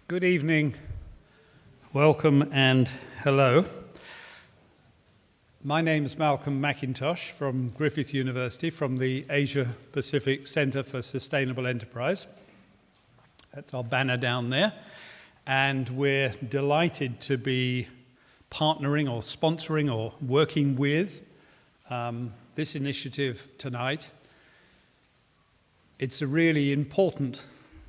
Good evening, welcome and hello. My name is Malcolm McIntosh from Griffith University, from the Asia Pacific Centre for Sustainable Enterprise. That's our banner down there. And we're delighted to be partnering or sponsoring or working with this initiative tonight. It's a really important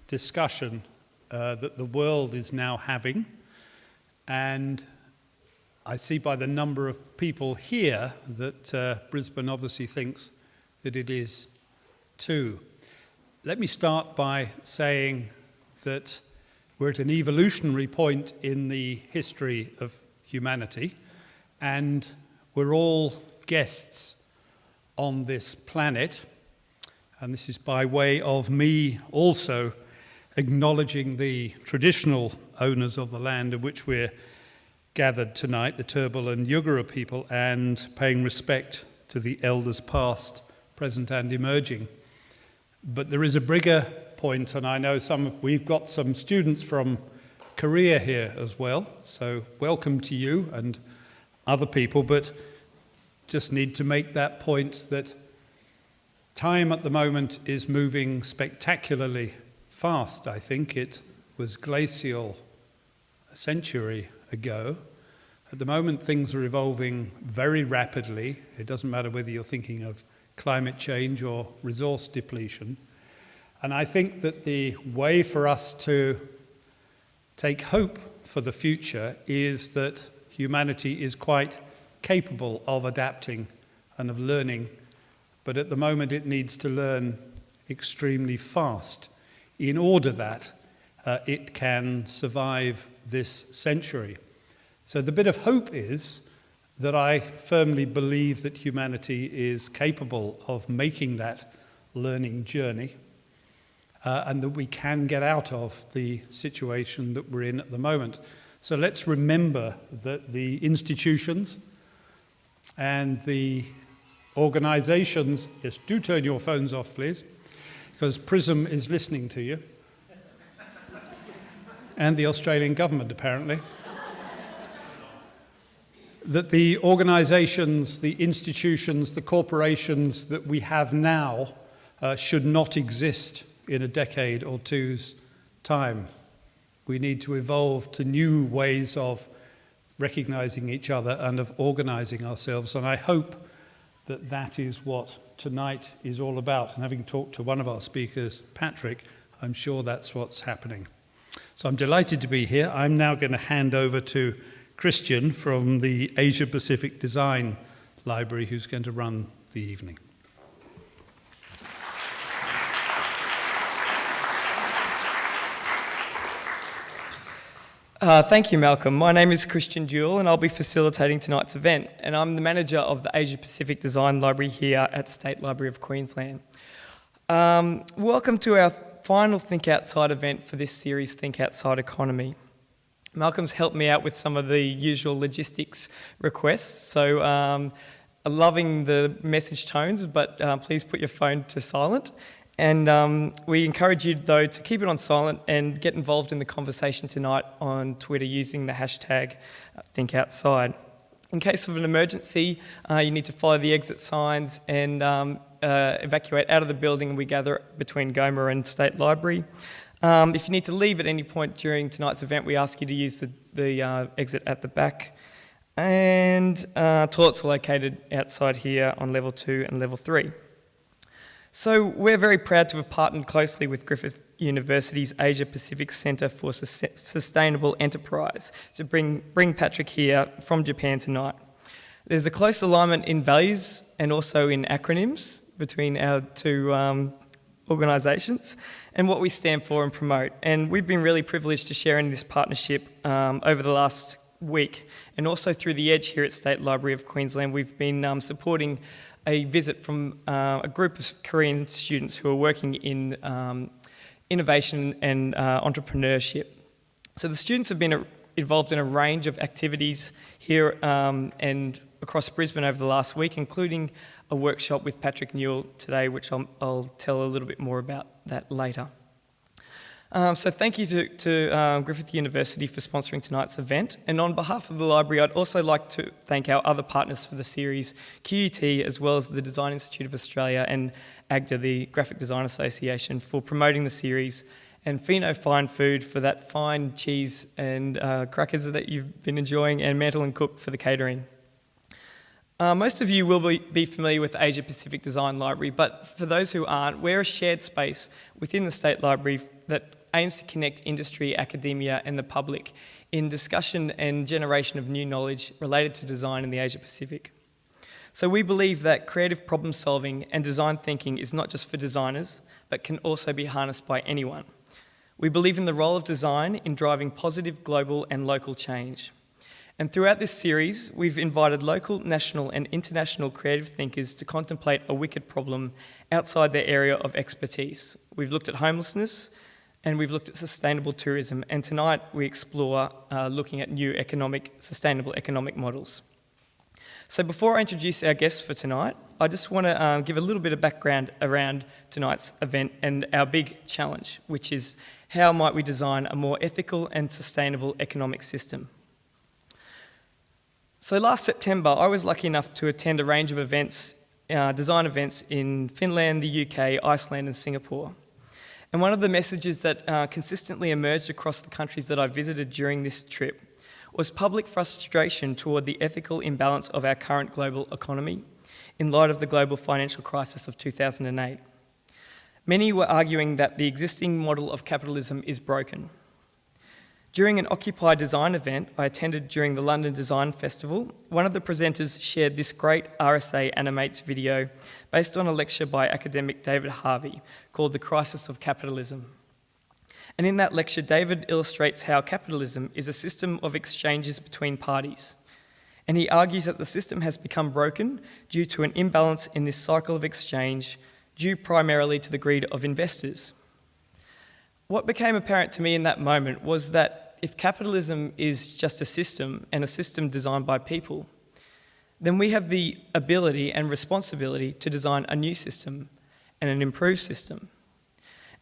discussion that the world is now having, and I see by the number of people here that Brisbane obviously thinks that it is too. Let me start by saying that we're at an evolutionary point in the history of humanity, and we're all guests on this planet, and this is by way of me also acknowledging the traditional owners of the land in which we're gathered tonight, the Turrbal and Yugara people, and paying respect to the elders past, present and emerging. But there is a bigger point, and I know we've got some students from Korea here as well, so welcome to you and other people, but just need to make that point that time at the moment is moving spectacularly fast. I think it was glacial a century ago. At the moment, things are evolving very rapidly. It doesn't matter whether you're thinking of climate change or resource depletion. And I think that the way for us to take hope for the future is that humanity is quite capable of adapting and of learning, but at the moment it needs to learn extremely fast in order that it can survive this century. So the bit of hope is that I firmly believe that humanity is capable of making that learning journey and that we can get out of the situation that we're in at the moment. So let's remember that the institutions and the organisations, yes, do turn your phones off, please, because PRISM is listening to you, and the Australian government, apparently, that the organisations, the institutions, the corporations that we have now should not exist in a decade or two's time. We need to evolve to new ways of recognising each other and of organising ourselves, and I hope that that is what tonight is all about. And having talked to one of our speakers, Patrick, I'm sure that's what's happening. So I'm delighted to be here. I'm now going to hand over to Christian from the Asia Pacific Design Library, who's going to run the evening. Thank you, Malcolm. My name is Christian Duell, and I'll be facilitating tonight's event. And I'm the manager of the Asia Pacific Design Library here at State Library of Queensland. Welcome to our final Think Outside event for this series, Think Outside Economy. Malcolm's helped me out with some of the usual logistics requests, so loving the message tones, but please put your phone to silent. And we encourage you, though, to keep it on silent and get involved in the conversation tonight on Twitter using the hashtag ThinkOutside. In case of an emergency, you need to follow the exit signs and evacuate out of the building. We gather between Goma and State Library. If you need to leave at any point during tonight's event, we ask you to use the exit at the back. And toilets are located outside here on level 2 and level 3. So we're very proud to have partnered closely with Griffith University's Asia Pacific Centre for Sustainable Enterprise to bring Patrick here from Japan tonight. There's a close alignment in values and also in acronyms between our two organisations and what we stand for and promote. And we've been really privileged to share in this partnership over the last week, and also through the Edge here at State Library of Queensland. We've been supporting a visit from a group of Korean students who are working in innovation and entrepreneurship. So the students have been involved in a range of activities here and across Brisbane over the last week, including a workshop with Patrick Newell today, which I'll tell a little bit more about that later. So thank you to Griffith University for sponsoring tonight's event. And on behalf of the library, I'd also like to thank our other partners for the series, QUT, as well as the Design Institute of Australia and AGDA, the Graphic Design Association, for promoting the series, and Fino Fine Food for that fine cheese and crackers that you've been enjoying, and Mantle & Cook for the catering. Most of you will be familiar with the Asia Pacific Design Library, but for those who aren't, we're a shared space within the State Library that aims to connect industry, academia and the public in discussion and generation of new knowledge related to design in the Asia Pacific. So we believe that creative problem solving and design thinking is not just for designers, but can also be harnessed by anyone. We believe in the role of design in driving positive global and local change. And throughout this series, we've invited local, national and international creative thinkers to contemplate a wicked problem outside their area of expertise. We've looked at homelessness and we've looked at sustainable tourism, and tonight we explore looking at new sustainable economic models. So before I introduce our guests for tonight, I just want to give a little bit of background around tonight's event and our big challenge, which is how might we design a more ethical and sustainable economic system. So last September, I was lucky enough to attend a range of events, design events in Finland, the UK, Iceland and Singapore. And one of the messages that consistently emerged across the countries that I visited during this trip was public frustration toward the ethical imbalance of our current global economy in light of the global financial crisis of 2008. Many were arguing that the existing model of capitalism is broken. During an Occupy Design event I attended during the London Design Festival, one of the presenters shared this great RSA Animates video based on a lecture by academic David Harvey called The Crisis of Capitalism. And in that lecture, David illustrates how capitalism is a system of exchanges between parties. And he argues that the system has become broken due to an imbalance in this cycle of exchange, due primarily to the greed of investors. What became apparent to me in that moment was that if capitalism is just a system and a system designed by people, then we have the ability and responsibility to design a new system and an improved system.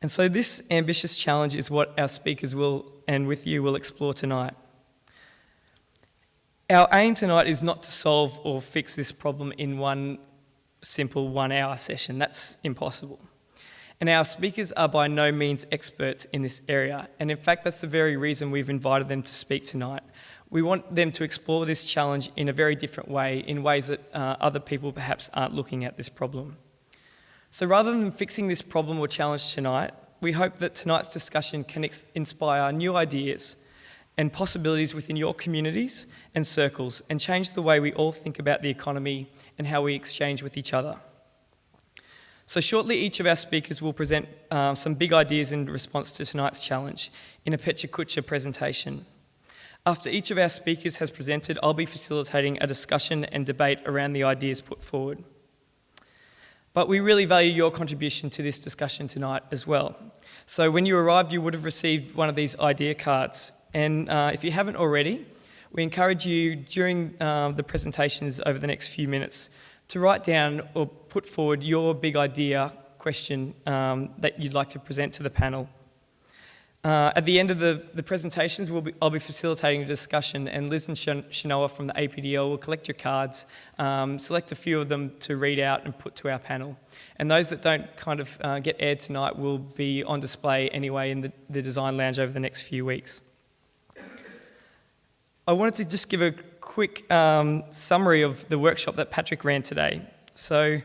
And so this ambitious challenge is what our speakers will, and with you, will explore tonight. Our aim tonight is not to solve or fix this problem in one simple 1 hour session. That's impossible. And our speakers are by no means experts in this area. And in fact, that's the very reason we've invited them to speak tonight. We want them to explore this challenge in a very different way, in ways that other people perhaps aren't looking at this problem. So rather than fixing this problem or challenge tonight, we hope that tonight's discussion can inspire new ideas and possibilities within your communities and circles and change the way we all think about the economy and how we exchange with each other. So shortly, each of our speakers will present some big ideas in response to tonight's challenge in a Pecha Kucha presentation. After each of our speakers has presented, I'll be facilitating a discussion and debate around the ideas put forward. But we really value your contribution to this discussion tonight as well. So when you arrived, you would have received one of these idea cards. And if you haven't already, we encourage you during the presentations over the next few minutes to write down or put forward your big idea question that you'd like to present to the panel. At the end of the presentations, I'll be facilitating a discussion, and Liz and Shanoa from the APDL will collect your cards, select a few of them to read out and put to our panel. And those that don't kind of get aired tonight will be on display anyway in the Design Lounge over the next few weeks. I wanted to just give a quick summary of the workshop that Patrick ran today. So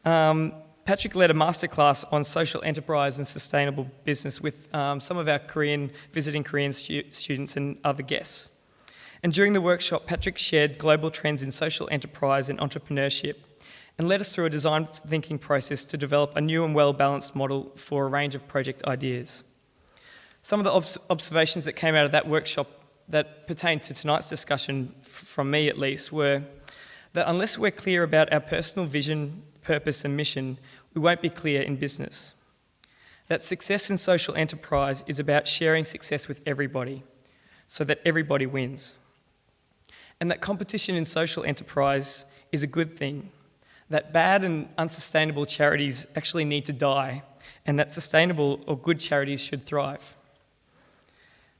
Patrick led a masterclass on social enterprise and sustainable business with some of our visiting Korean students and other guests. And during the workshop, Patrick shared global trends in social enterprise and entrepreneurship and led us through a design thinking process to develop a new and well-balanced model for a range of project ideas. Some of the observations that came out of that workshop that pertain to tonight's discussion, from me at least, were that unless we're clear about our personal vision, purpose and mission, we won't be clear in business. That success in social enterprise is about sharing success with everybody so that everybody wins. And that competition in social enterprise is a good thing. That bad and unsustainable charities actually need to die, and that sustainable or good charities should thrive.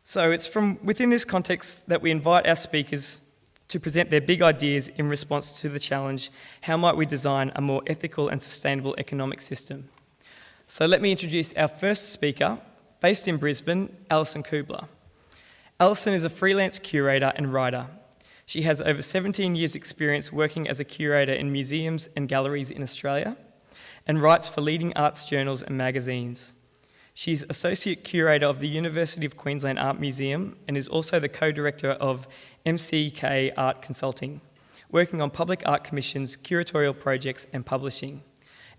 So it's from within this context that we invite our speakers to present their big ideas in response to the challenge, how might we design a more ethical and sustainable economic system? So let me introduce our first speaker, based in Brisbane, Alison Kubler. Alison is a freelance curator and writer. She has over 17 years' experience working as a curator in museums and galleries in Australia and writes for leading arts journals and magazines. She's Associate Curator of the University of Queensland Art Museum and is also the co-director of MCK Art Consulting, working on public art commissions, curatorial projects and publishing.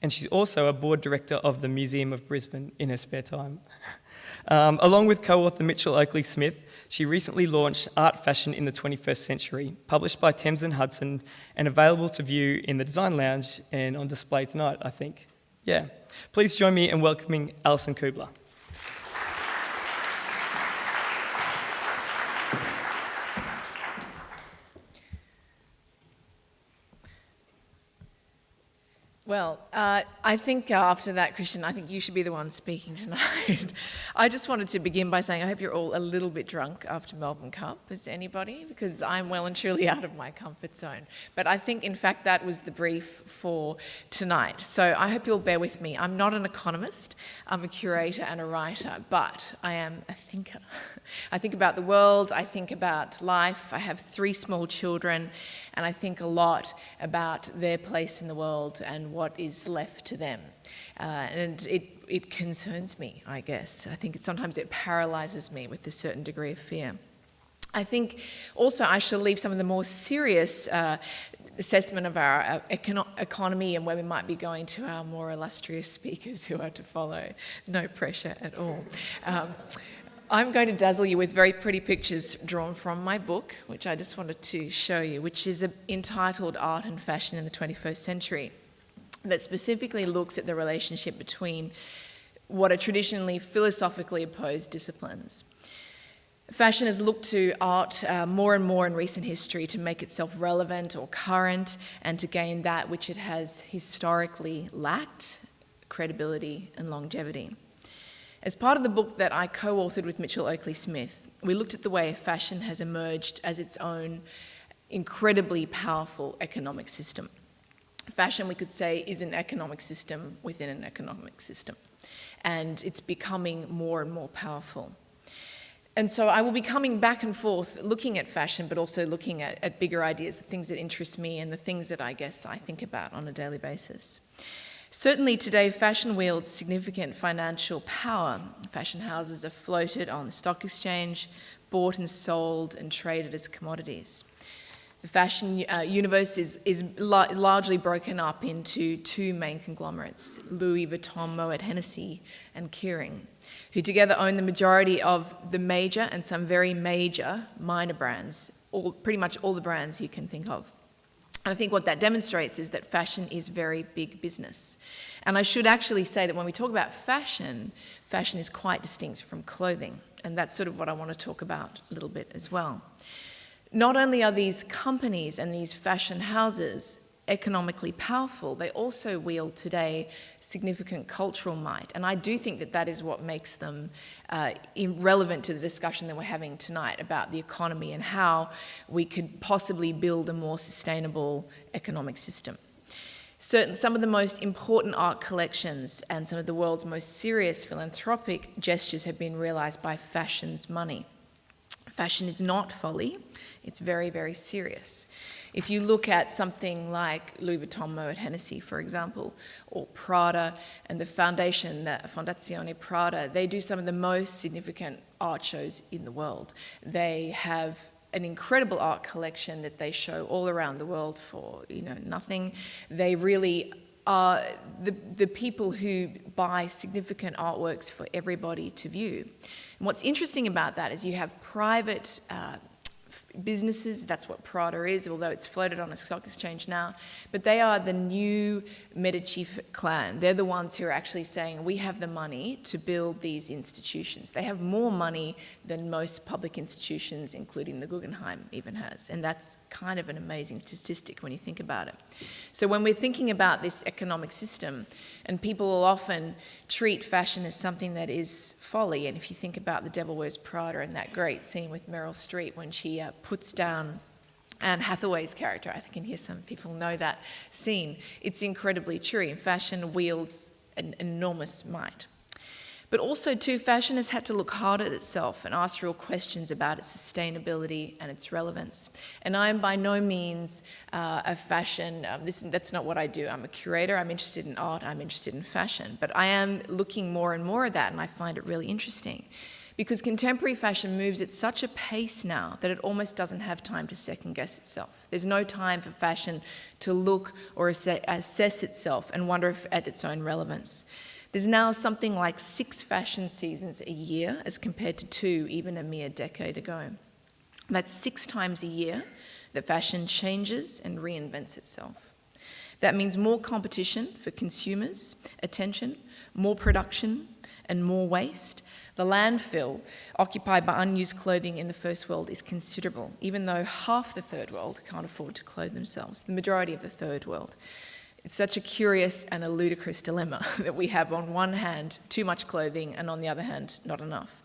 And she's also a board director of the Museum of Brisbane in her spare time. Along with co-author Mitchell Oakley Smith, she recently launched Art Fashion in the 21st Century, published by Thames and Hudson and available to view in the Design Lounge and on display tonight, I think. Yeah. Please join me in welcoming Alison Kubler. Well, I think after that, Christian, I think you should be the one speaking tonight. I just wanted to begin by saying I hope you're all a little bit drunk after Melbourne Cup. Is anybody? Because I'm well and truly out of my comfort zone. But I think, in fact, that was the brief for tonight. So I hope you'll bear with me. I'm not an economist. I'm a curator and a writer, but I am a thinker. I think about the world. I think about life. I have 3 small children, and I think a lot about their place in the world and what is left to them. And it concerns me, I guess. I think sometimes it paralyses me with a certain degree of fear. I think also I shall leave some of the more serious assessment of our economy and where we might be going to our more illustrious speakers who are to follow. No pressure at all. I'm going to dazzle you with very pretty pictures drawn from my book, which I just wanted to show you, which is entitled Art and Fashion in the 21st Century, that specifically looks at the relationship between what are traditionally philosophically opposed disciplines. Fashion has looked to art more and more in recent history to make itself relevant or current and to gain that which it has historically lacked, credibility and longevity. As part of the book that I co-authored with Mitchell Oakley Smith, we looked at the way fashion has emerged as its own incredibly powerful economic system. Fashion, we could say, is an economic system within an economic system, and it's becoming more and more powerful. And so I will be coming back and forth looking at fashion, but also looking at bigger ideas, the things that interest me and the things that I guess I think about on a daily basis. Certainly today, fashion wields significant financial power. Fashion houses are floated on the stock exchange, bought and sold and traded as commodities. The fashion universe is largely broken up into 2 main conglomerates, Louis Vuitton, Moet Hennessy and Kering, who together own the majority of the major and some very major minor brands, pretty much all the brands you can think of. And I think what that demonstrates is that fashion is very big business. And I should actually say that when we talk about fashion, fashion is quite distinct from clothing. And that's sort of what I want to talk about a little bit as well. Not only are these companies and these fashion houses economically powerful, they also wield today significant cultural might. And I do think that that is what makes them relevant to the discussion that we're having tonight about the economy and how we could possibly build a more sustainable economic system. Some of the most important art collections and some of the world's most serious philanthropic gestures have been realised by fashion's money. Fashion is not folly, it's very, very serious. If you look at something like Louis Vuitton, Moet Hennessy, for example, or Prada and the foundation, Fondazione Prada, they do some of the most significant art shows in the world. They have an incredible art collection that they show all around the world for, nothing. They really are the people who buy significant artworks for everybody to view. And what's interesting about that is you have private businesses. That's what Prada is, although it's floated on a stock exchange now. But they are the new Medici clan. They're the ones who are actually saying, we have the money to build these institutions. They have more money than most public institutions, including the Guggenheim even has. And that's kind of an amazing statistic when you think about it. So when we're thinking about this economic system, and people will often treat fashion as something that is folly. And if you think about The Devil Wears Prada and that great scene with Meryl Streep when she puts down Anne Hathaway's character, I can hear some people know that scene. It's incredibly true. Fashion wields an enormous might. But also, too, fashion has had to look hard at itself and ask real questions about its sustainability and its relevance. And I am by no means a fashion, that's not what I do. I'm a curator, I'm interested in art, I'm interested in fashion. But I am looking more and more at that, and I find it really interesting. Because contemporary fashion moves at such a pace now that it almost doesn't have time to second guess itself. There's no time for fashion to look or assess itself and wonder at its own relevance. There's now something like 6 fashion seasons a year as compared to 2 even a mere decade ago. That's 6 times a year that fashion changes and reinvents itself. That means more competition for consumers' attention, more production, and more waste. The landfill occupied by unused clothing in the first world is considerable, even though half the third world can't afford to clothe themselves, the majority of the third world. It's such a curious and a ludicrous dilemma that we have on one hand too much clothing and on the other hand not enough.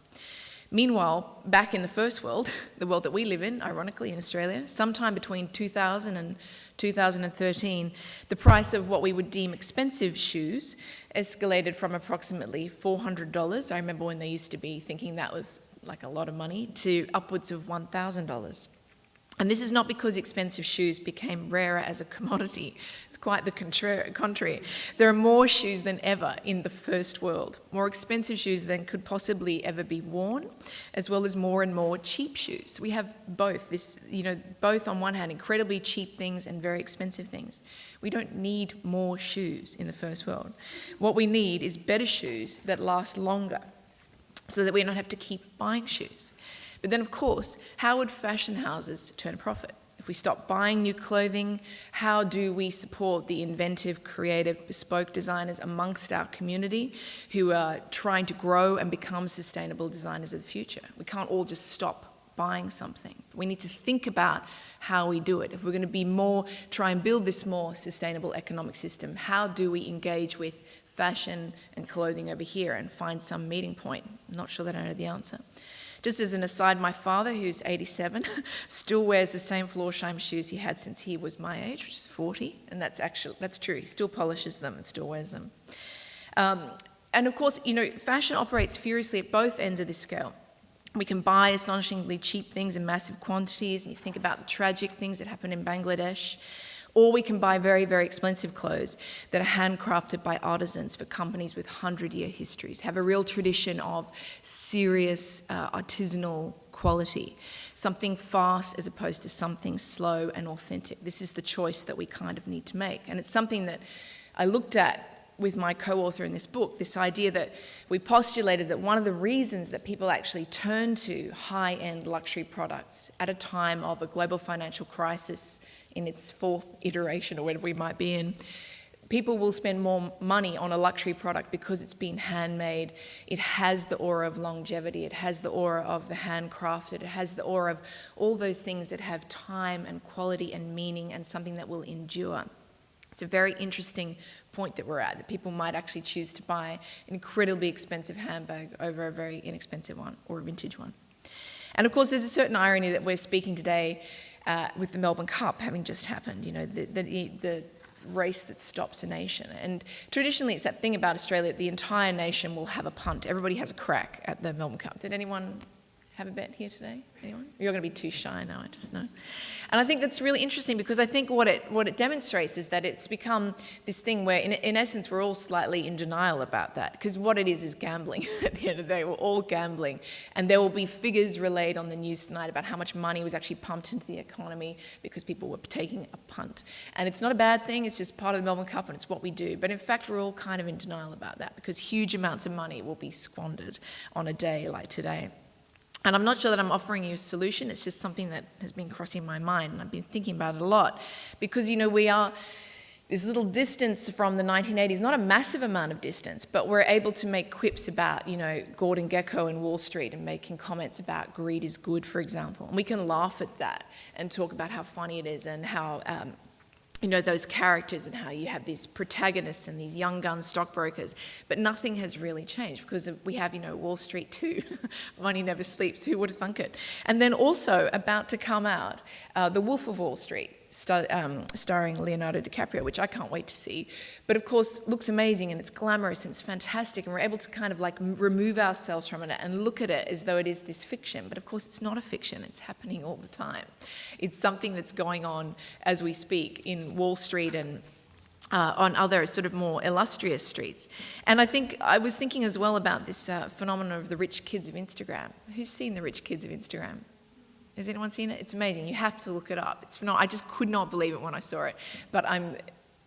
Meanwhile, back in the first world, the world that we live in, ironically in Australia, sometime between 2000 and 2013, the price of what we would deem expensive shoes escalated from approximately $400, I remember when they used to be thinking that was like a lot of money, to upwards of $1,000. And this is not because expensive shoes became rarer as a commodity. It's quite the contrary. There are more shoes than ever in the first world, more expensive shoes than could possibly ever be worn, as well as more and more cheap shoes. We have both, both on one hand, incredibly cheap things and very expensive things. We don't need more shoes in the first world. What we need is better shoes that last longer, so that we don't have to keep buying shoes. But then, of course, how would fashion houses turn a profit? If we stop buying new clothing, how do we support the inventive, creative, bespoke designers amongst our community who are trying to grow and become sustainable designers of the future? We can't all just stop buying something. We need to think about how we do it. If we're going to try and build this more sustainable economic system, how do we engage with fashion and clothing over here and find some meeting point? I'm not sure that I know the answer. Just as an aside, my father, who's 87, still wears the same floor-shine shoes he had since he was my age, which is 40, and that's true. He still polishes them and still wears them. And of course, fashion operates furiously at both ends of this scale. We can buy astonishingly cheap things in massive quantities, and you think about the tragic things that happen in Bangladesh. Or we can buy very, very expensive clothes that are handcrafted by artisans for companies with 100-year histories, have a real tradition of serious artisanal quality, something fast as opposed to something slow and authentic. This is the choice that we kind of need to make. And it's something that I looked at with my co-author in this book, this idea that we postulated that one of the reasons that people actually turn to high-end luxury products at a time of a global financial crisis in its 4th iteration or whatever we might be in, people will spend more money on a luxury product because it's been handmade. It has the aura of longevity. It has the aura of the handcrafted. It has the aura of all those things that have time and quality and meaning and something that will endure. It's a very interesting point that we're at, that people might actually choose to buy an incredibly expensive handbag over a very inexpensive one or a vintage one. And of course, there's a certain irony that we're speaking today with the Melbourne Cup having just happened, the race that stops a nation. And traditionally, it's that thing about Australia, the entire nation will have a punt. Everybody has a crack at the Melbourne Cup. Did anyone have a bet here today? Anyone? You're going to be too shy now, I just know. And I think that's really interesting because I think what it demonstrates is that it's become this thing where, in essence, we're all slightly in denial about that, because what it is gambling. At the end of the day, we're all gambling. And there will be figures relayed on the news tonight about how much money was actually pumped into the economy because people were taking a punt. And it's not a bad thing, it's just part of the Melbourne Cup and it's what we do. But in fact, we're all kind of in denial about that because huge amounts of money will be squandered on a day like today. And I'm not sure that I'm offering you a solution. It's just something that has been crossing my mind, and I've been thinking about it a lot. Because, we are this little distance from the 1980s, not a massive amount of distance, but we're able to make quips about, Gordon Gekko and Wall Street and making comments about greed is good, for example. And we can laugh at that and talk about how funny it is and how those characters and how you have these protagonists and these young gun stockbrokers, but nothing has really changed because we have, Wall Street too. Money never sleeps. Who would have thunk it? And then also about to come out, The Wolf of Wall Street, starring Leonardo DiCaprio, which I can't wait to see. But of course, looks amazing and it's glamorous and it's fantastic, and we're able to kind of like remove ourselves from it and look at it as though it is this fiction. But of course, it's not a fiction. It's happening all the time. It's something that's going on as we speak in Wall Street and on other sort of more illustrious streets. And I was thinking as well about this phenomenon of the rich kids of Instagram. Who's seen the rich kids of Instagram? Has anyone seen it? It's amazing. You have to look it up. I just could not believe it when I saw it, but I'm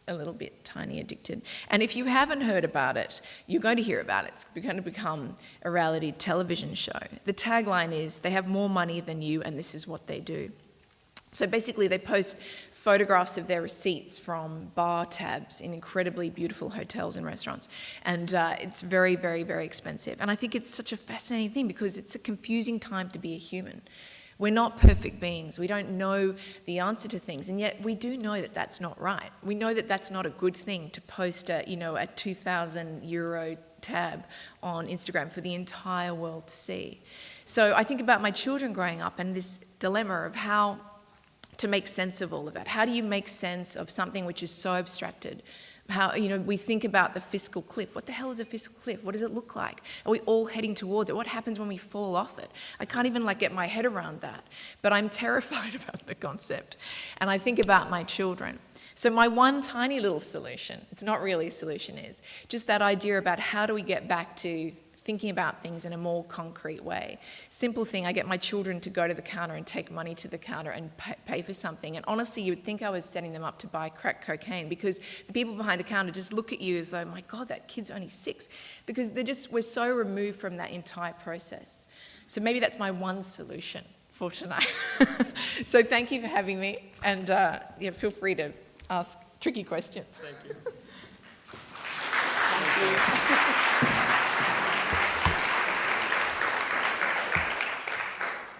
a little bit tiny addicted. And if you haven't heard about it, you're going to hear about it. It's going to become a reality television show. The tagline is, they have more money than you and this is what they do. So basically they post photographs of their receipts from bar tabs in incredibly beautiful hotels and restaurants. And it's very, very, very expensive. And I think it's such a fascinating thing because it's a confusing time to be a human. We're not perfect beings. We don't know the answer to things, and yet we do know that that's not right. We know that that's not a good thing to post a 2,000 euro tab on Instagram for the entire world to see. So I think about my children growing up and this dilemma of how to make sense of all of that. How do you make sense of something which is so abstracted? How, we think about the fiscal cliff. What the hell is a fiscal cliff? What does it look like? Are we all heading towards it? What happens when we fall off it? I can't even get my head around that. But I'm terrified about the concept. And I think about my children. So my one tiny little solution, it's not really a solution, is just that idea about how do we get back to thinking about things in a more concrete way. Simple thing, I get my children to go to the counter and take money to the counter and pay for something. And honestly, you would think I was setting them up to buy crack cocaine because the people behind the counter just look at you as though, my God, that kid's only 6. Because we're so removed from that entire process. So maybe that's my one solution for tonight. So thank you for having me. And feel free to ask tricky questions. Thank you. Thank you.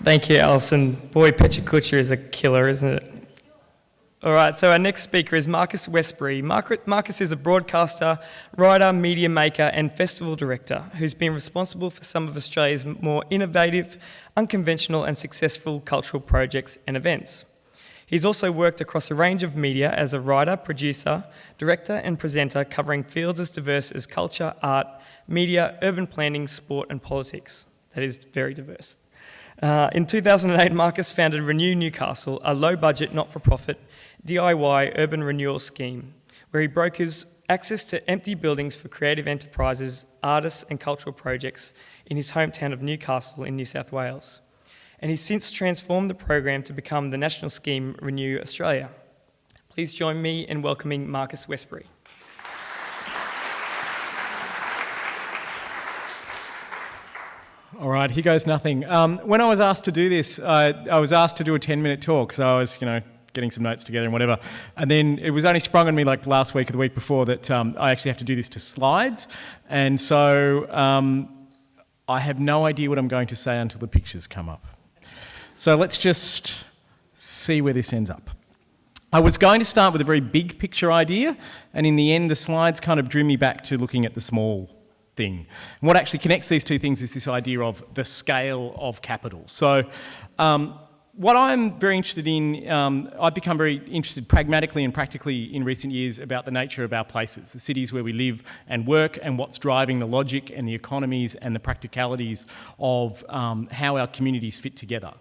Thank you, Alison. Boy, Pecha Kucha is a killer, isn't it? All right, so our next speaker is Marcus Westbury. Marcus is a broadcaster, writer, media maker and festival director who's been responsible for some of Australia's more innovative, unconventional and successful cultural projects and events. He's also worked across a range of media as a writer, producer, director and presenter covering fields as diverse as culture, art, media, urban planning, sport and politics. That is very diverse. In 2008, Marcus founded Renew Newcastle, a low-budget, not-for-profit DIY urban renewal scheme, where he brokers access to empty buildings for creative enterprises, artists and cultural projects in his hometown of Newcastle in New South Wales. And he's since transformed the program to become the national scheme Renew Australia. Please join me in welcoming Marcus Westbury. All right, here goes nothing. When I was asked to do this, I was asked to do a 10-minute talk, so I was, getting some notes together and whatever. And then it was only sprung on me last week or the week before that I actually have to do this to slides. And so I have no idea what I'm going to say until the pictures come up. So let's just see where this ends up. I was going to start with a very big picture idea, and in the end, the slides kind of drew me back to looking at the small thing. And what actually connects these two things is this idea of the scale of capital. So what I'm very interested in, I've become very interested pragmatically and practically in recent years about the nature of our places, the cities where we live and work, and what's driving the logic and the economies and the practicalities of how our communities fit together.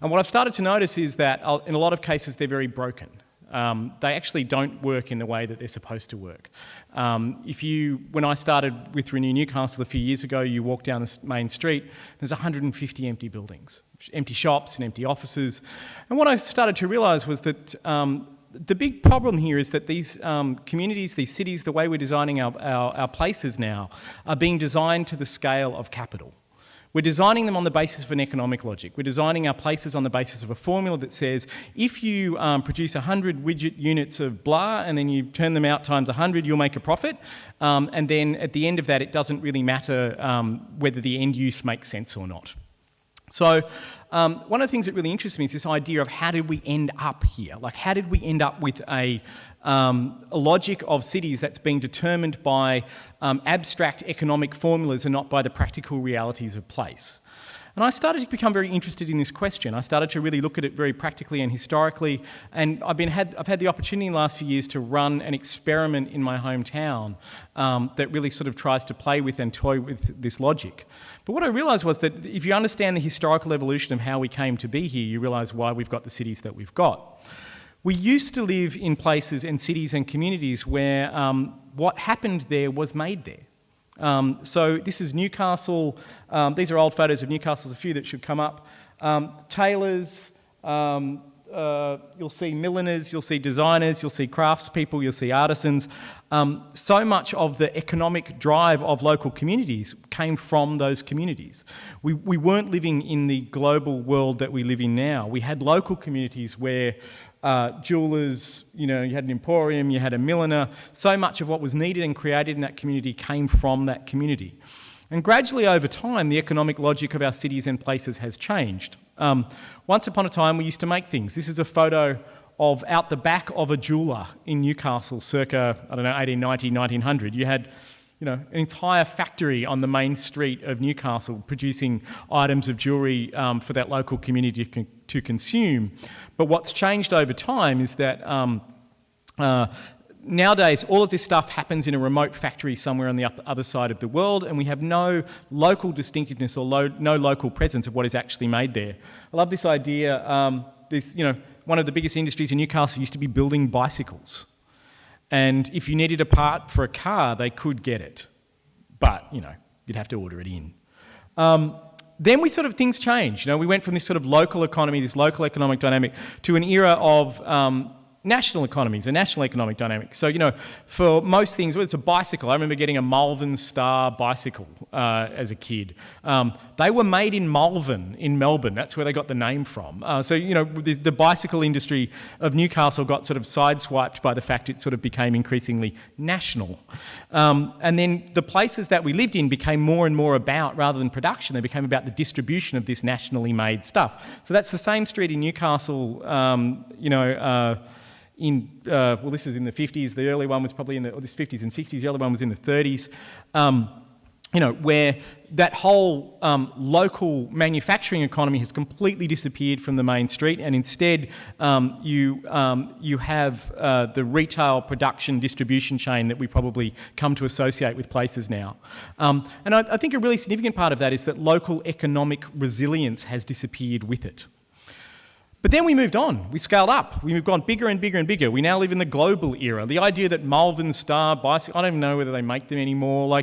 And what I've started to notice is that in a lot of cases they're very broken. They actually don't work in the way that they're supposed to work. When I started with Renew Newcastle a few years ago, you walk down the main street, there's 150 empty buildings, empty shops and empty offices. And what I started to realise was that the big problem here is that these communities, these cities, the way we're designing our places now, are being designed to the scale of capital. We're designing them on the basis of an economic logic. We're designing our places on the basis of a formula that says if you produce 100 widget units of blah and then you turn them out times 100, you'll make a profit. And then at the end of that, it doesn't really matter whether the end use makes sense or not. So one of the things that really interests me is this idea of how did we end up here? Like, how did we end up with a logic of cities that's being determined by abstract economic formulas and not by the practical realities of place? And I started to become very interested in this question. I started to really look at it very practically and historically, and I've had the opportunity in the last few years to run an experiment in my hometown that really sort of tries to play with and toy with this logic. But what I realised was that if you understand the historical evolution of how we came to be here, you realise why we've got the cities that we've got. We used to live in places and cities and communities where what happened there was made there. So this is Newcastle. These are old photos of Newcastle. There's a few that should come up. Tailors, you'll see milliners, you'll see designers, you'll see craftspeople, you'll see artisans. So much of the economic drive of local communities came from those communities. We weren't living in the global world that we live in now. We had local communities where jewellers, you had an emporium, you had a milliner. So much of what was needed and created in that community came from that community. And gradually over time, the economic logic of our cities and places has changed. Once upon a time, we used to make things. This is a photo of out the back of a jeweller in Newcastle circa, 1890, 1900. You had an entire factory on the main street of Newcastle producing items of jewellery for that local community to consume. But what's changed over time is that nowadays all of this stuff happens in a remote factory somewhere on the other side of the world, and we have no local distinctiveness or no local presence of what is actually made there. I love this idea. One of the biggest industries in Newcastle used to be building bicycles. And if you needed a part for a car, they could get it. But, you'd have to order it in. Then things changed. We went from this sort of local economy, this local economic dynamic, to an era of national economies, a national economic dynamic. So, for most things, it's a bicycle. I remember getting a Malvern Star bicycle as a kid. They were made in Malvern, in Melbourne. That's where they got the name from. The bicycle industry of Newcastle got sort of sideswiped by the fact it sort of became increasingly national. And then the places that we lived in became more and more about, rather than production, they became about the distribution of this nationally made stuff. So that's the same street in Newcastle, this is in the 50s. The early one was probably in the 50s and 60s. The early one was in the 30s. Where that whole local manufacturing economy has completely disappeared from the main street, and instead you have the retail production distribution chain that we probably come to associate with places now. And I think a really significant part of that is that local economic resilience has disappeared with it. But then we moved on. We scaled up. We've gone bigger and bigger and bigger. We now live in the global era. The idea that Malvern Star bicycle, I don't even know whether they make them anymore.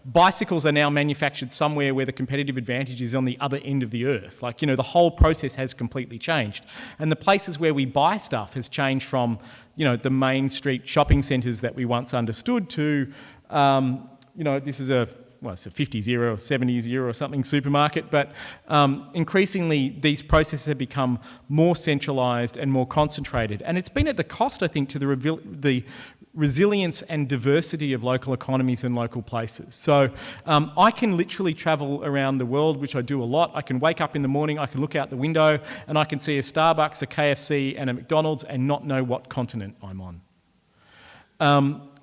Bicycles are now manufactured somewhere where the competitive advantage is on the other end of the earth. The whole process has completely changed. And the places where we buy stuff has changed from, the main street shopping centres that we once understood to, this is it's a 50s era or 70s era or something supermarket, but increasingly these processes have become more centralised and more concentrated. And it's been at the cost, I think, to the resilience and diversity of local economies and local places. So I can literally travel around the world, which I do a lot. I can wake up in the morning, I can look out the window, and I can see a Starbucks, a KFC, and a McDonald's and not know what continent I'm on.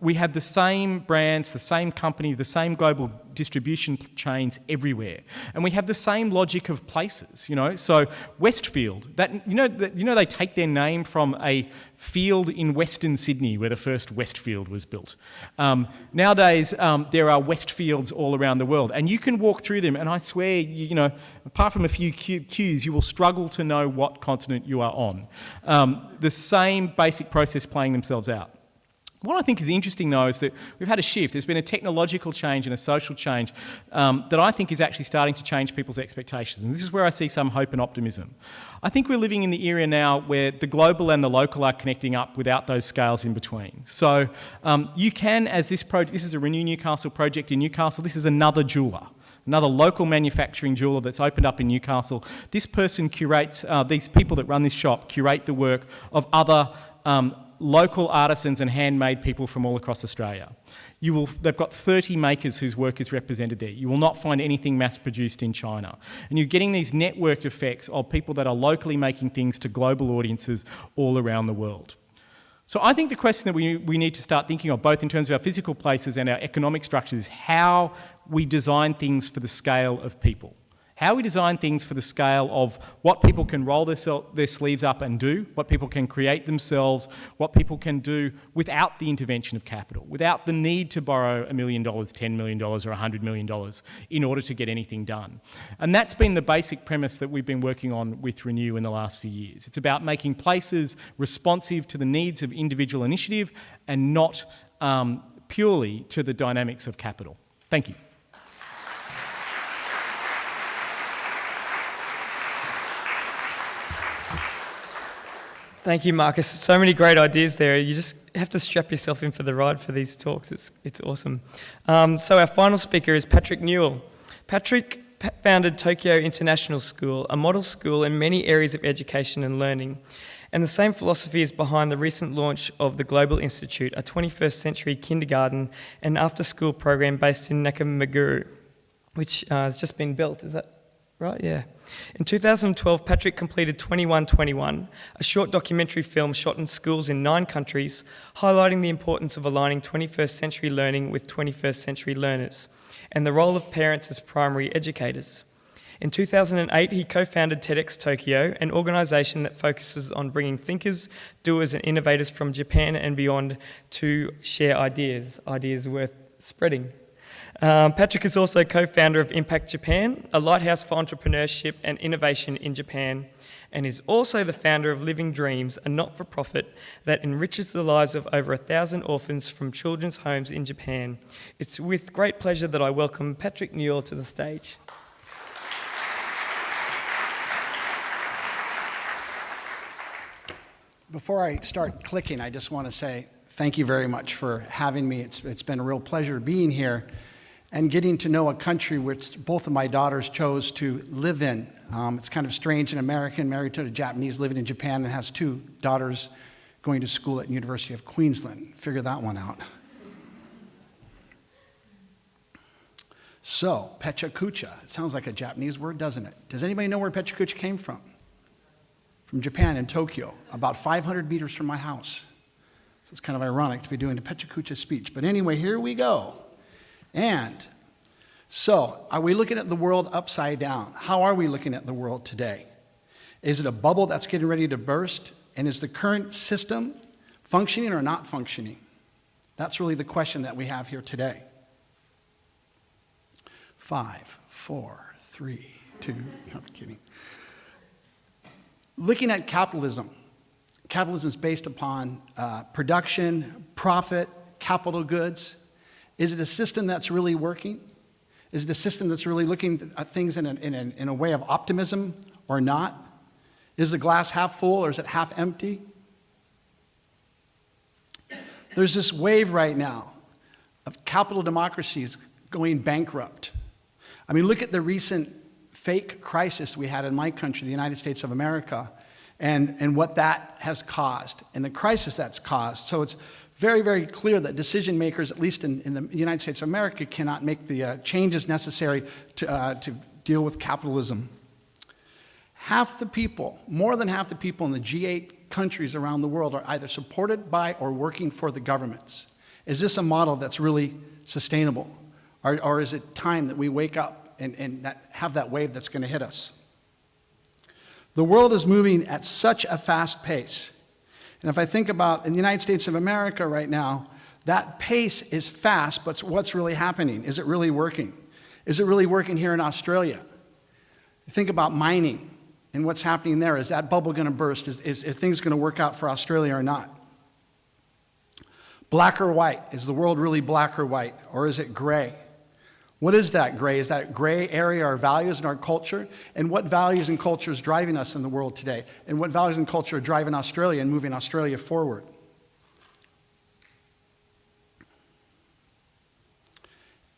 We have the same brands, the same company, the same global distribution chains everywhere. And we have the same logic of places, So Westfield, they take their name from a field in Western Sydney where the first Westfield was built. Nowadays, there are Westfields all around the world, and you can walk through them, and I swear, apart from a few cues, you will struggle to know what continent you are on. The same basic process playing themselves out. What I think is interesting, though, is that we've had a shift. There's been a technological change and a social change that I think is actually starting to change people's expectations. And this is where I see some hope and optimism. I think we're living in the era now where the global and the local are connecting up without those scales in between. So you can, as this project, this is a Renew Newcastle project in Newcastle, this is another jeweller. another local manufacturing jeweller that's opened up in Newcastle. This person curates, these people that run this shop curate the work of other local artisans and handmade people from all across Australia. They've got 30 makers whose work is represented there. You will not find anything mass-produced in China. And you're getting these networked effects of people that are locally making things to global audiences all around the world. So I think the question that we need to start thinking of, both in terms of our physical places and our economic structures, is how we design things for the scale of people. How we design things for the scale of what people can roll their sleeves up and do, what people can create themselves, what people can do without the intervention of capital, without the need to borrow $1 million, $10 million or $100 million in order to get anything done. And that's been the basic premise that we've been working on with Renew in the last few years. It's about making places responsive to the needs of individual initiative and not purely to the dynamics of capital. Thank you. Thank you, Marcus. So many great ideas there. You just have to strap yourself in for the ride for these talks. It's awesome. So our final speaker is Patrick Newell. Patrick founded Tokyo International School, a model school in many areas of education and learning. And the same philosophy is behind the recent launch of the Global Institute, a 21st century kindergarten and after-school program based in Nakameguro, which has just been built. Is that right? Yeah. In 2012, Patrick completed 2121, a short documentary film shot in schools in 9 countries, highlighting the importance of aligning 21st century learning with 21st century learners, and the role of parents as primary educators. In 2008, he co-founded TEDx Tokyo, an organisation that focuses on bringing thinkers, doers and innovators from Japan and beyond to share ideas worth spreading. Patrick is also co-founder of Impact Japan, a lighthouse for entrepreneurship and innovation in Japan, and is also the founder of Living Dreams, a not-for-profit that enriches the lives of over 1,000 orphans from children's homes in Japan. It's with great pleasure that I welcome Patrick Newell to the stage. Before I start clicking, I just want to say thank you very much for having me. It's been a real pleasure being here and getting to know a country which both of my daughters chose to live in. It's kind of strange, an American married to a Japanese living in Japan and has 2 daughters going to school at University of Queensland. Figure that one out. So, Pechakucha. It sounds like a Japanese word, doesn't it? Does anybody know where Pechakucha came from? From Japan, in Tokyo, about 500 meters from my house. So it's kind of ironic to be doing a Pechakucha speech. But anyway, here we go. And so, are we looking at the world upside down? How are we looking at the world today? Is it a bubble that's getting ready to burst? And is the current system functioning or not functioning? That's really the question that we have here today. 5, 4, 3, 2, I'm kidding. Looking at capitalism. Capitalism is based upon production, profit, capital goods. Is it a system that's really working? Is it a system that's really looking at things in a way of optimism or not? Is the glass half full or is it half empty? There's this wave right now of capital democracies going bankrupt. I mean, look at the recent fake crisis we had in my country, the United States of America, and what that has caused, and the crisis that's caused. So it's very, very clear that decision makers, at least in the United States of America, cannot make the changes necessary to deal with capitalism. Half the people, more than half the people in the G8 countries around the world are either supported by or working for the governments. Is this a model that's really sustainable? Or is it time that we wake up and have that wave that's going to hit us? The world is moving at such a fast pace. And if I think about in the United States of America right now, that pace is fast, but what's really happening? Is it really working? Is it really working here in Australia? Think about mining and what's happening there. Is that bubble going to burst? Is things going to work out for Australia or not? Black or white? Is the world really black or white? Or is it gray? What is that gray? Is that gray area our values and our culture? And what values and culture is driving us in the world today? And what values and culture are driving Australia and moving Australia forward?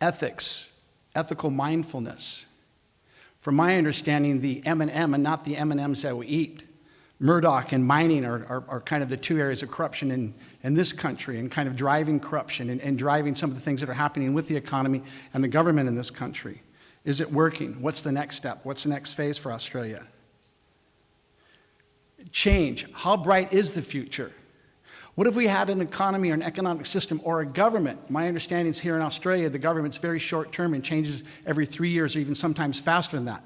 Ethics. ethical mindfulness. From my understanding, the M&M and not the M&Ms that we eat, Murdoch and mining are kind of the two areas of corruption in this country, and kind of driving corruption and driving some of the things that are happening with the economy and the government in this country. Is it working? What's the next step? What's the next phase for Australia? Change. How bright is the future? What if we had an economy or an economic system or a government? My understanding is here in Australia, the government's very short term and changes every 3 years or even sometimes faster than that.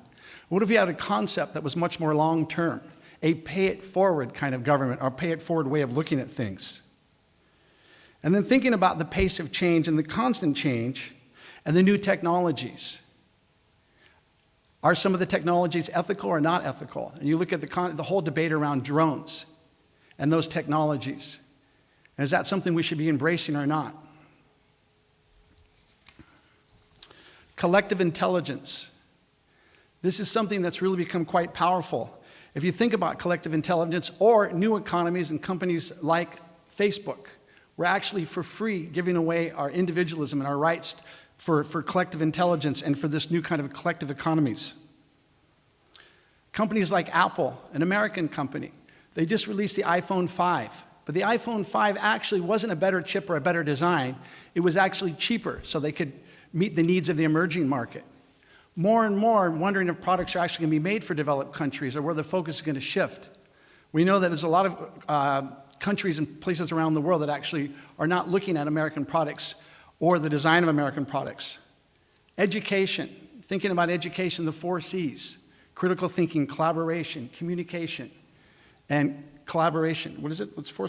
What if we had a concept that was much more long term, a pay it forward kind of government or pay it forward way of looking at things? And then thinking about the pace of change and the constant change and the new technologies. Are some of the technologies ethical or not ethical? And you look at the whole debate around drones and those technologies. And is that something we should be embracing or not? Collective intelligence. This is something that's really become quite powerful. If you think about collective intelligence or new economies and companies like Facebook, we're actually for free giving away our individualism and our rights for collective intelligence and for this new kind of collective economies. Companies like Apple, an American company, they just released the iPhone 5. But the iPhone 5 actually wasn't a better chip or a better design. It was actually cheaper, so they could meet the needs of the emerging market. More and more, I'm wondering if products are actually going to be made for developed countries or where the focus is going to shift. We know that there's a lot of countries and places around the world that actually are not looking at American products or the design of American products. Education, thinking about education, the 4 C's, critical thinking, collaboration, communication, and collaboration. What is it? What's 4?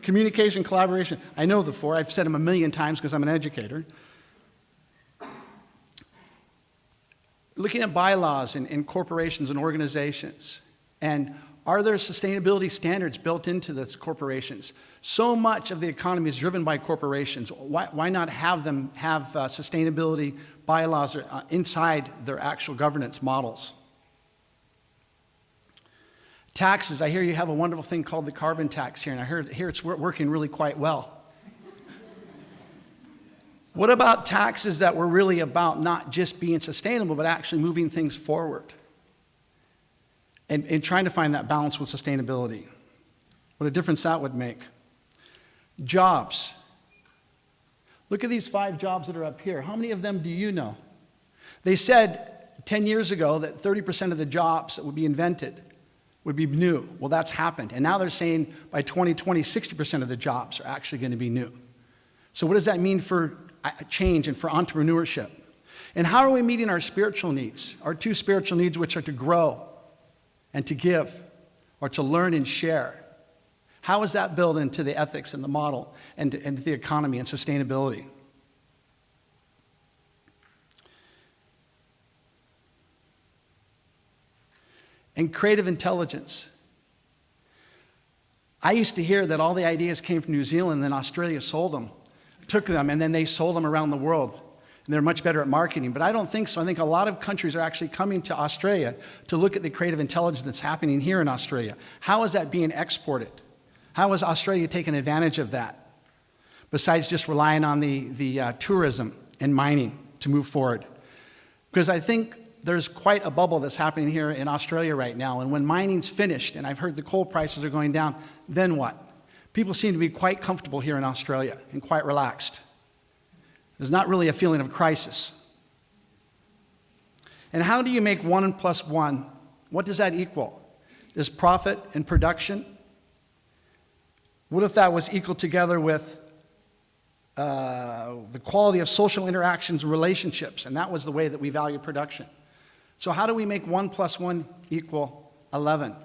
Communication, collaboration. I know the 4. I've said them a million times because I'm an educator. Looking at bylaws in corporations and organizations, and are there sustainability standards built into those corporations? So much of the economy is driven by corporations. Why not have them have sustainability bylaws inside their actual governance models? Taxes. I hear you have a wonderful thing called the carbon tax here, and I hear it's working really quite well. What about taxes that were really about not just being sustainable, but actually moving things forward? And trying to find that balance with sustainability. What a difference that would make. Jobs. Look at these 5 jobs that are up here. How many of them do you know? They said 10 years ago that 30% of the jobs that would be invented would be new. Well, that's happened. And now they're saying by 2020, 60% of the jobs are actually going to be new. So what does that mean for change and for entrepreneurship? And how are we meeting our spiritual needs? Our 2 spiritual needs, which are to grow and to give, or to learn and share. How is that built into the ethics and the model and the economy and sustainability? And creative intelligence. I used to hear that all the ideas came from New Zealand, and then Australia sold them, took them, and then they sold them around the world. And they're much better at marketing. But I don't think so. I think a lot of countries are actually coming to Australia to look at the creative intelligence that's happening here in Australia. How is that being exported? How is Australia taking advantage of that? Besides just relying on the tourism and mining to move forward. Because I think there's quite a bubble that's happening here in Australia right now. And when mining's finished, and I've heard the coal prices are going down, then what? People seem to be quite comfortable here in Australia and quite relaxed. There's not really a feeling of crisis. And how do you make 1 + 1? What does that equal? Is profit and production? What if that was equal together with the quality of social interactions and relationships, and that was the way that we value production? So how do we make 1 + 1 = 11?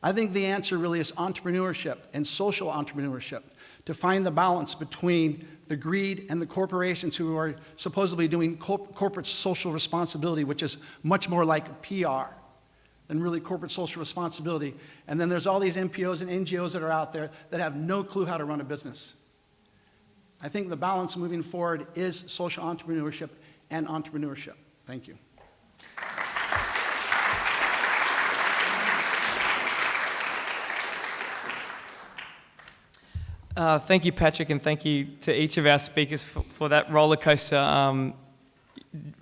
I think the answer really is entrepreneurship and social entrepreneurship, to find the balance between the greed and the corporations who are supposedly doing corporate social responsibility, which is much more like PR than really corporate social responsibility. And then there's all these NPOs and NGOs that are out there that have no clue how to run a business. I think the balance moving forward is social entrepreneurship and entrepreneurship. Thank you. Thank you, Patrick, and thank you to each of our speakers for that roller coaster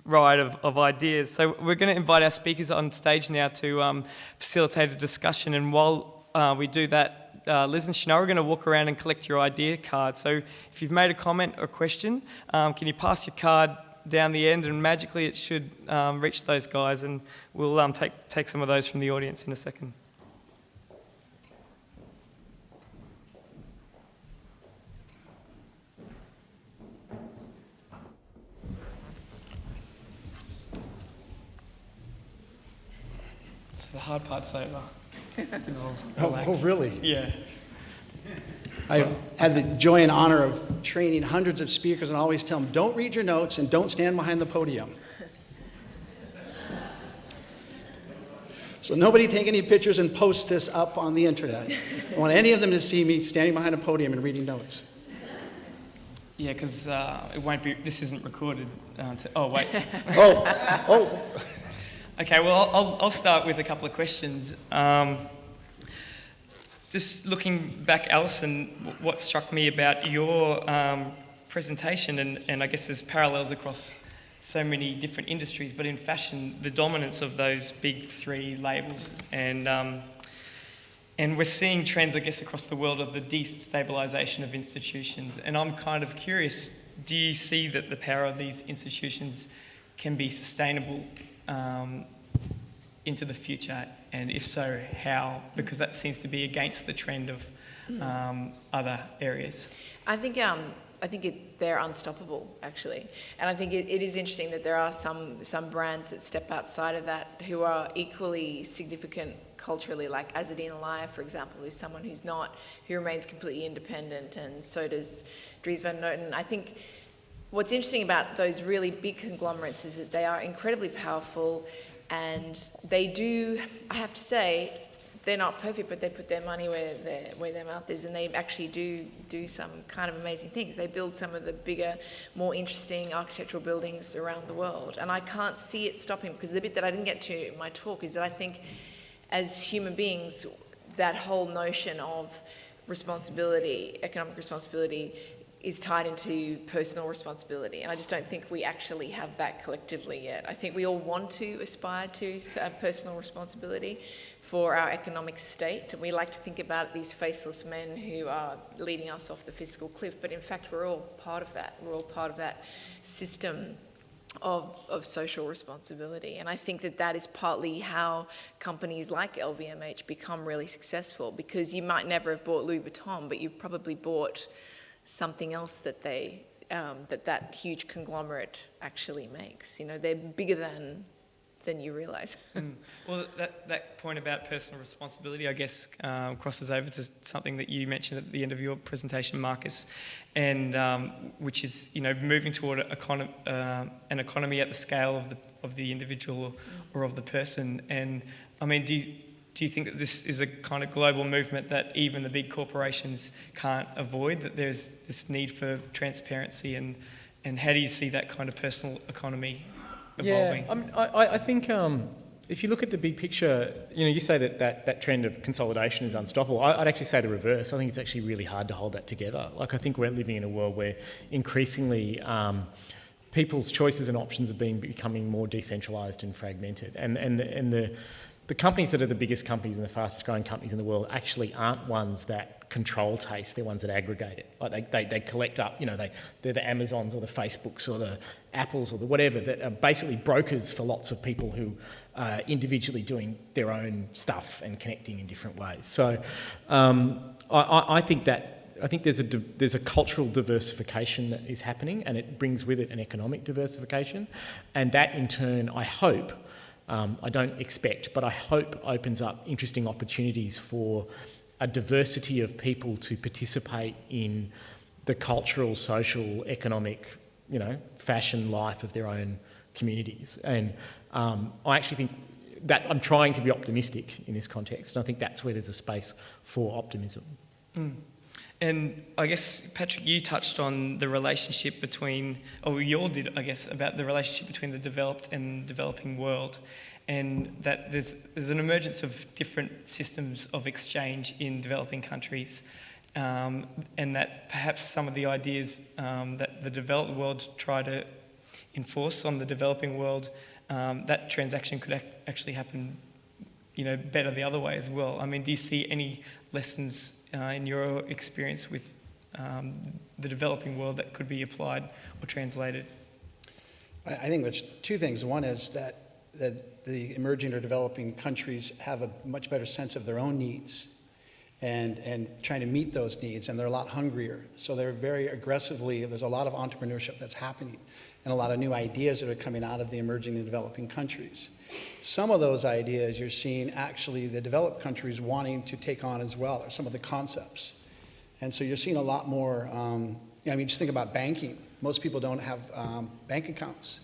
ride of ideas. So we're going to invite our speakers on stage now to facilitate a discussion. And while we do that, Liz and Chanel are going to walk around and collect your idea card. So if you've made a comment or question, can you pass your card down the end, and magically it should reach those guys, and we'll take some of those from the audience in a second. So the hard part's over. Oh, really? Yeah. I've had the joy and honor of training hundreds of speakers, and I always tell them, don't read your notes and don't stand behind the podium. So nobody take any pictures and post this up on the internet. I don't want any of them to see me standing behind a podium and reading notes. Yeah, because it won't be. This isn't recorded. Oh wait. Oh. Okay. Well, I'll start with a couple of questions. Just looking back, Alison, what struck me about your presentation, and I guess there's parallels across so many different industries, but in fashion, the dominance of those big three labels, and we're seeing trends, I guess, across the world of the destabilisation of institutions. And I'm kind of curious, do you see that the power of these institutions can be sustainable into the future? And if so, how? Because that seems to be against the trend of other areas. I think they're unstoppable, actually. And I think it is interesting that there are some brands that step outside of that who are equally significant culturally, like Azadine Alaya, for example, who's someone who remains completely independent, and so does Dries Van Noten. I think what's interesting about those really big conglomerates is that they are incredibly powerful, and they do, I have to say, they're not perfect, but they put their money where their mouth is, and they actually do some kind of amazing things. They build some of the bigger, more interesting architectural buildings around the world, and I can't see it stopping, because the bit that I didn't get to in my talk is that I think as human beings, that whole notion of responsibility, economic responsibility, is tied into personal responsibility, and I just don't think we actually have that collectively yet. I think we all want to aspire to personal responsibility for our economic state, and we like to think about these faceless men who are leading us off the fiscal cliff, but in fact we're all part of that. We're all part of that system of social responsibility, and I think that is partly how companies like LVMH become really successful, because you might never have bought Louis Vuitton, but you probably bought something else that that huge conglomerate actually makes. You know, they're bigger than you realise. Well, that point about personal responsibility, I guess, crosses over to something that you mentioned at the end of your presentation, Marcus, and which is, you know, moving toward an economy at the scale of the individual or of the person. And I mean, do you think that this is a kind of global movement that even the big corporations can't avoid, that there's this need for transparency, and how do you see that kind of personal economy evolving? Yeah, I think if you look at the big picture, you know, you say that trend of consolidation is unstoppable. I'd actually say the reverse. I think it's actually really hard to hold that together. Like, I think we're living in a world where increasingly people's choices and options are becoming more decentralised and fragmented, and the companies that are the biggest companies and the fastest growing companies in the world actually aren't ones that control taste, they're ones that aggregate it. Like they collect up, you know, they're the Amazons or the Facebooks or the Apples or the whatever, that are basically brokers for lots of people who are individually doing their own stuff and connecting in different ways. So I think there's a cultural diversification that is happening, and it brings with it an economic diversification, and that in turn, I hope, I don't expect, but I hope opens up interesting opportunities for a diversity of people to participate in the cultural, social, economic, you know, fashion life of their own communities. And I actually think that I'm trying to be optimistic in this context, and I think that's where there's a space for optimism. And I guess, Patrick, you touched on the relationship between, or you all did, I guess, about the relationship between the developed and developing world, and that there's an emergence of different systems of exchange in developing countries, and that perhaps some of the ideas that the developed world try to enforce on the developing world, that transaction could actually happen, better the other way as well. I mean, do you see any lessons in your experience with the developing world that could be applied or translated? I think there's two things. One is that the emerging or developing countries have a much better sense of their own needs and trying to meet those needs, and they're a lot hungrier. So they're very aggressively, there's a lot of entrepreneurship that's happening and a lot of new ideas that are coming out of the emerging and developing countries. Some of those ideas you're seeing actually the developed countries wanting to take on as well, or some of the concepts. And so you're seeing a lot more, just think about banking. Most people don't have bank accounts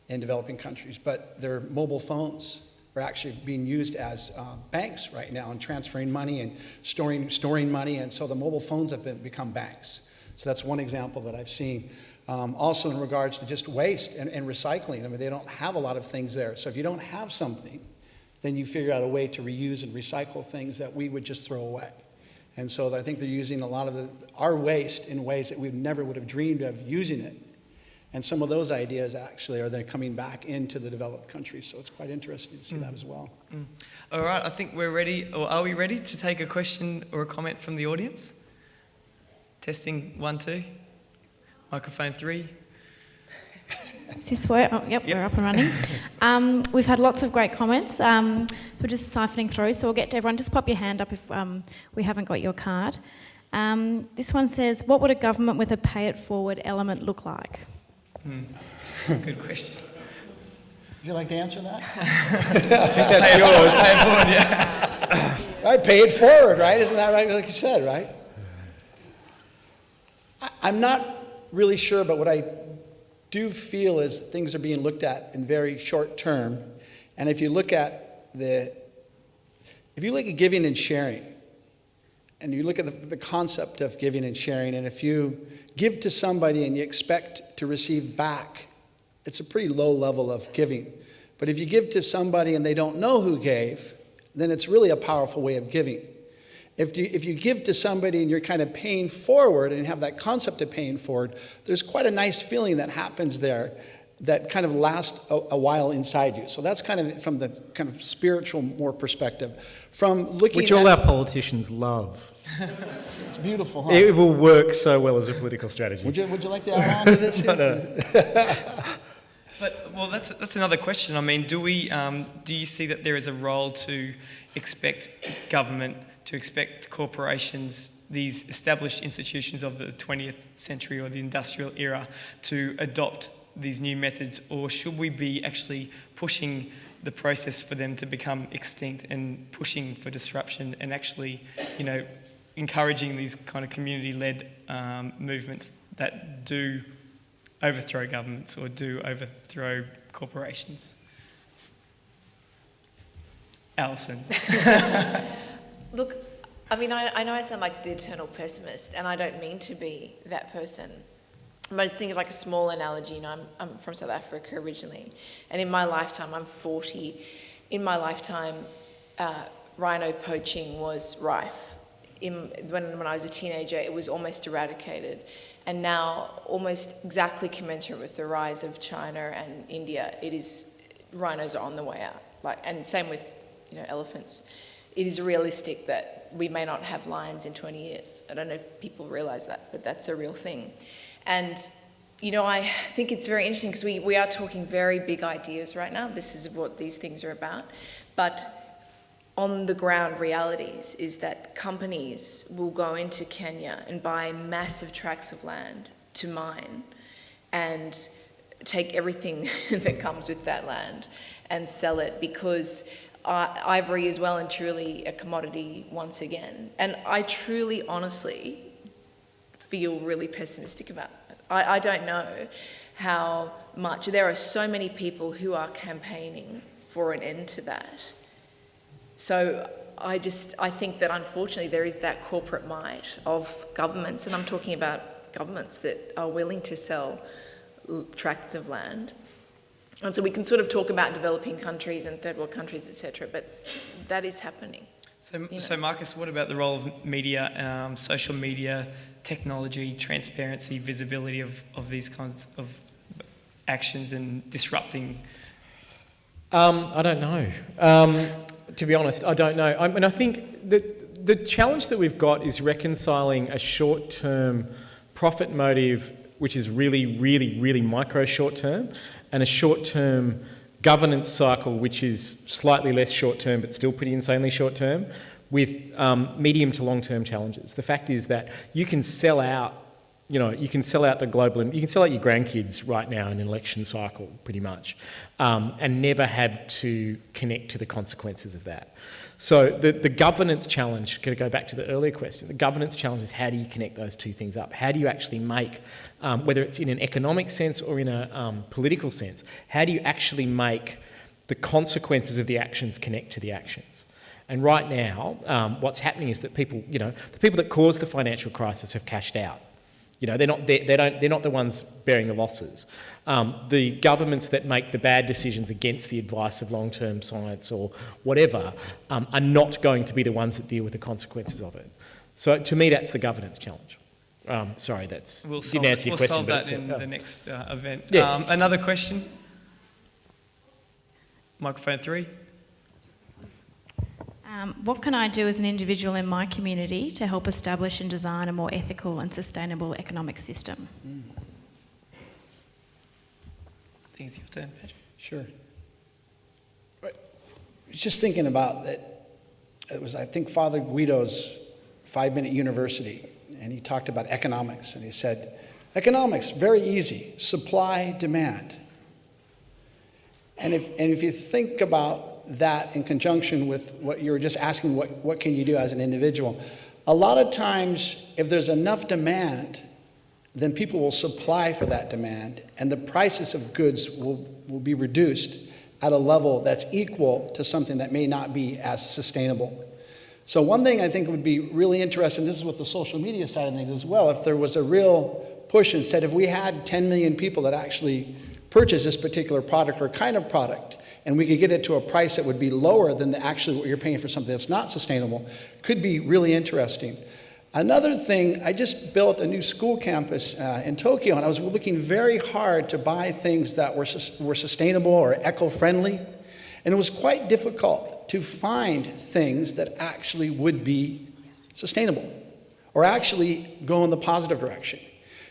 in developing countries, but their mobile phones are actually being used as banks right now and transferring money and storing money, and so the mobile phones have become banks. So that's one example that I've seen. Also in regards to just waste and recycling, I mean, they don't have a lot of things there. So if you don't have something, then you figure out a way to reuse and recycle things that we would just throw away. And so I think they're using a lot of our waste in ways that we never would have dreamed of using it. And some of those ideas actually are then coming back into the developed countries. So it's quite interesting to see that as well. All right, I think we're ready, or are we ready to take a question or a comment from the audience? Testing 1, 2. Microphone 3. Is this work? Oh, yep, we're up and running. We've had lots of great comments. We're just siphoning through, so we'll get to everyone. Just pop your hand up if we haven't got your card. This one says, what would a government with a pay-it-forward element look like? Good question. Would you like to answer that? I think that's yours. Pay it forward, yeah. Right, pay it forward, right? Isn't that right, like you said, right? I'm not really sure, but what I do feel is things are being looked at in very short term. And if you look at giving and sharing, and you look at the concept of giving and sharing, and if you give to somebody and you expect to receive back, it's a pretty low level of giving. But if you give to somebody and they don't know who gave, then it's really a powerful way of giving. If you give to somebody and you're kind of paying forward and have that concept of paying forward, there's quite a nice feeling that happens there that kind of lasts a while inside you. So that's kind of from the kind of spiritual more perspective. From looking Which all our politicians love. It's beautiful, huh? It will work so well as a political strategy. Would you like to add on to this? But that's another question. I mean, do you see that there is a role to expect government, to expect corporations, these established institutions of the 20th century or the industrial era, to adopt these new methods, or should we be actually pushing the process for them to become extinct and pushing for disruption and actually, encouraging these kind of community-led movements that do overthrow governments or do overthrow corporations? Alison. Look, I mean, I know I sound like the eternal pessimist, and I don't mean to be that person. But I just think of like a small analogy. I'm from South Africa originally, and in my lifetime, I'm 40. In my lifetime, rhino poaching was rife. When I was a teenager, it was almost eradicated. And now, almost exactly commensurate with the rise of China and India, rhinos are on the way out. And same with, elephants. It is realistic that we may not have lions in 20 years. I don't know if people realise that, but that's a real thing. And, I think it's very interesting because we are talking very big ideas right now. This is what these things are about. But on the ground realities is that companies will go into Kenya and buy massive tracts of land to mine and take everything that comes with that land and sell it because ivory is well and truly a commodity once again. And I truly, honestly feel really pessimistic about that. I don't know how much. There are so many people who are campaigning for an end to that. So I think that unfortunately there is that corporate might of governments, and I'm talking about governments that are willing to sell tracts of land. And so we can sort of talk about developing countries and third world countries, etc., but that is happening. So Marcus, what about the role of media, social media, technology, transparency, visibility of these kinds of actions and disrupting? I don't know. To be honest, I don't know. I think that the challenge that we've got is reconciling a short-term profit motive, which is really, really, really micro short-term, and a short-term governance cycle, which is slightly less short-term but still pretty insanely short-term, with medium to long-term challenges. The fact is that you can sell out, you can sell out the global, you can sell out your grandkids right now in an election cycle, pretty much, and never have to connect to the consequences of that. So the governance challenge, to go back to the earlier question, the governance challenge is how do you connect those two things up? How do you actually make, whether it's in an economic sense or in a political sense, how do you actually make the consequences of the actions connect to the actions? And right now, what's happening is that people, the people that caused the financial crisis have cashed out. They're not the ones bearing the losses. The governments that make the bad decisions against the advice of long-term science or whatever are not going to be the ones that deal with the consequences of it. So to me, that's the governance challenge. Sorry, that's didn't answer your question. We'll solve that in the next event. Yeah. Another question? Microphone 3. What can I do as an individual in my community to help establish and design a more ethical and sustainable economic system? I think it's your turn, Patrick. Sure. I was just thinking about that. It was, I think, Father Guido's 5-minute university, and he talked about economics, and he said, economics, very easy, supply, demand. And if you think about that in conjunction with what you were just asking, what can you do as an individual? A lot of times, if there's enough demand, then people will supply for that demand, and the prices of goods will be reduced at a level that's equal to something that may not be as sustainable. So one thing I think would be really interesting, this is with the social media side of things as well, if there was a real push and said if we had 10 million people that actually purchase this particular product or kind of product, and we could get it to a price that would be lower than actually what you're paying for something that's not sustainable, could be really interesting. Another thing, I just built a new school campus in Tokyo, and I was looking very hard to buy things that were sustainable or eco-friendly, and it was quite difficult to find things that actually would be sustainable or actually go in the positive direction.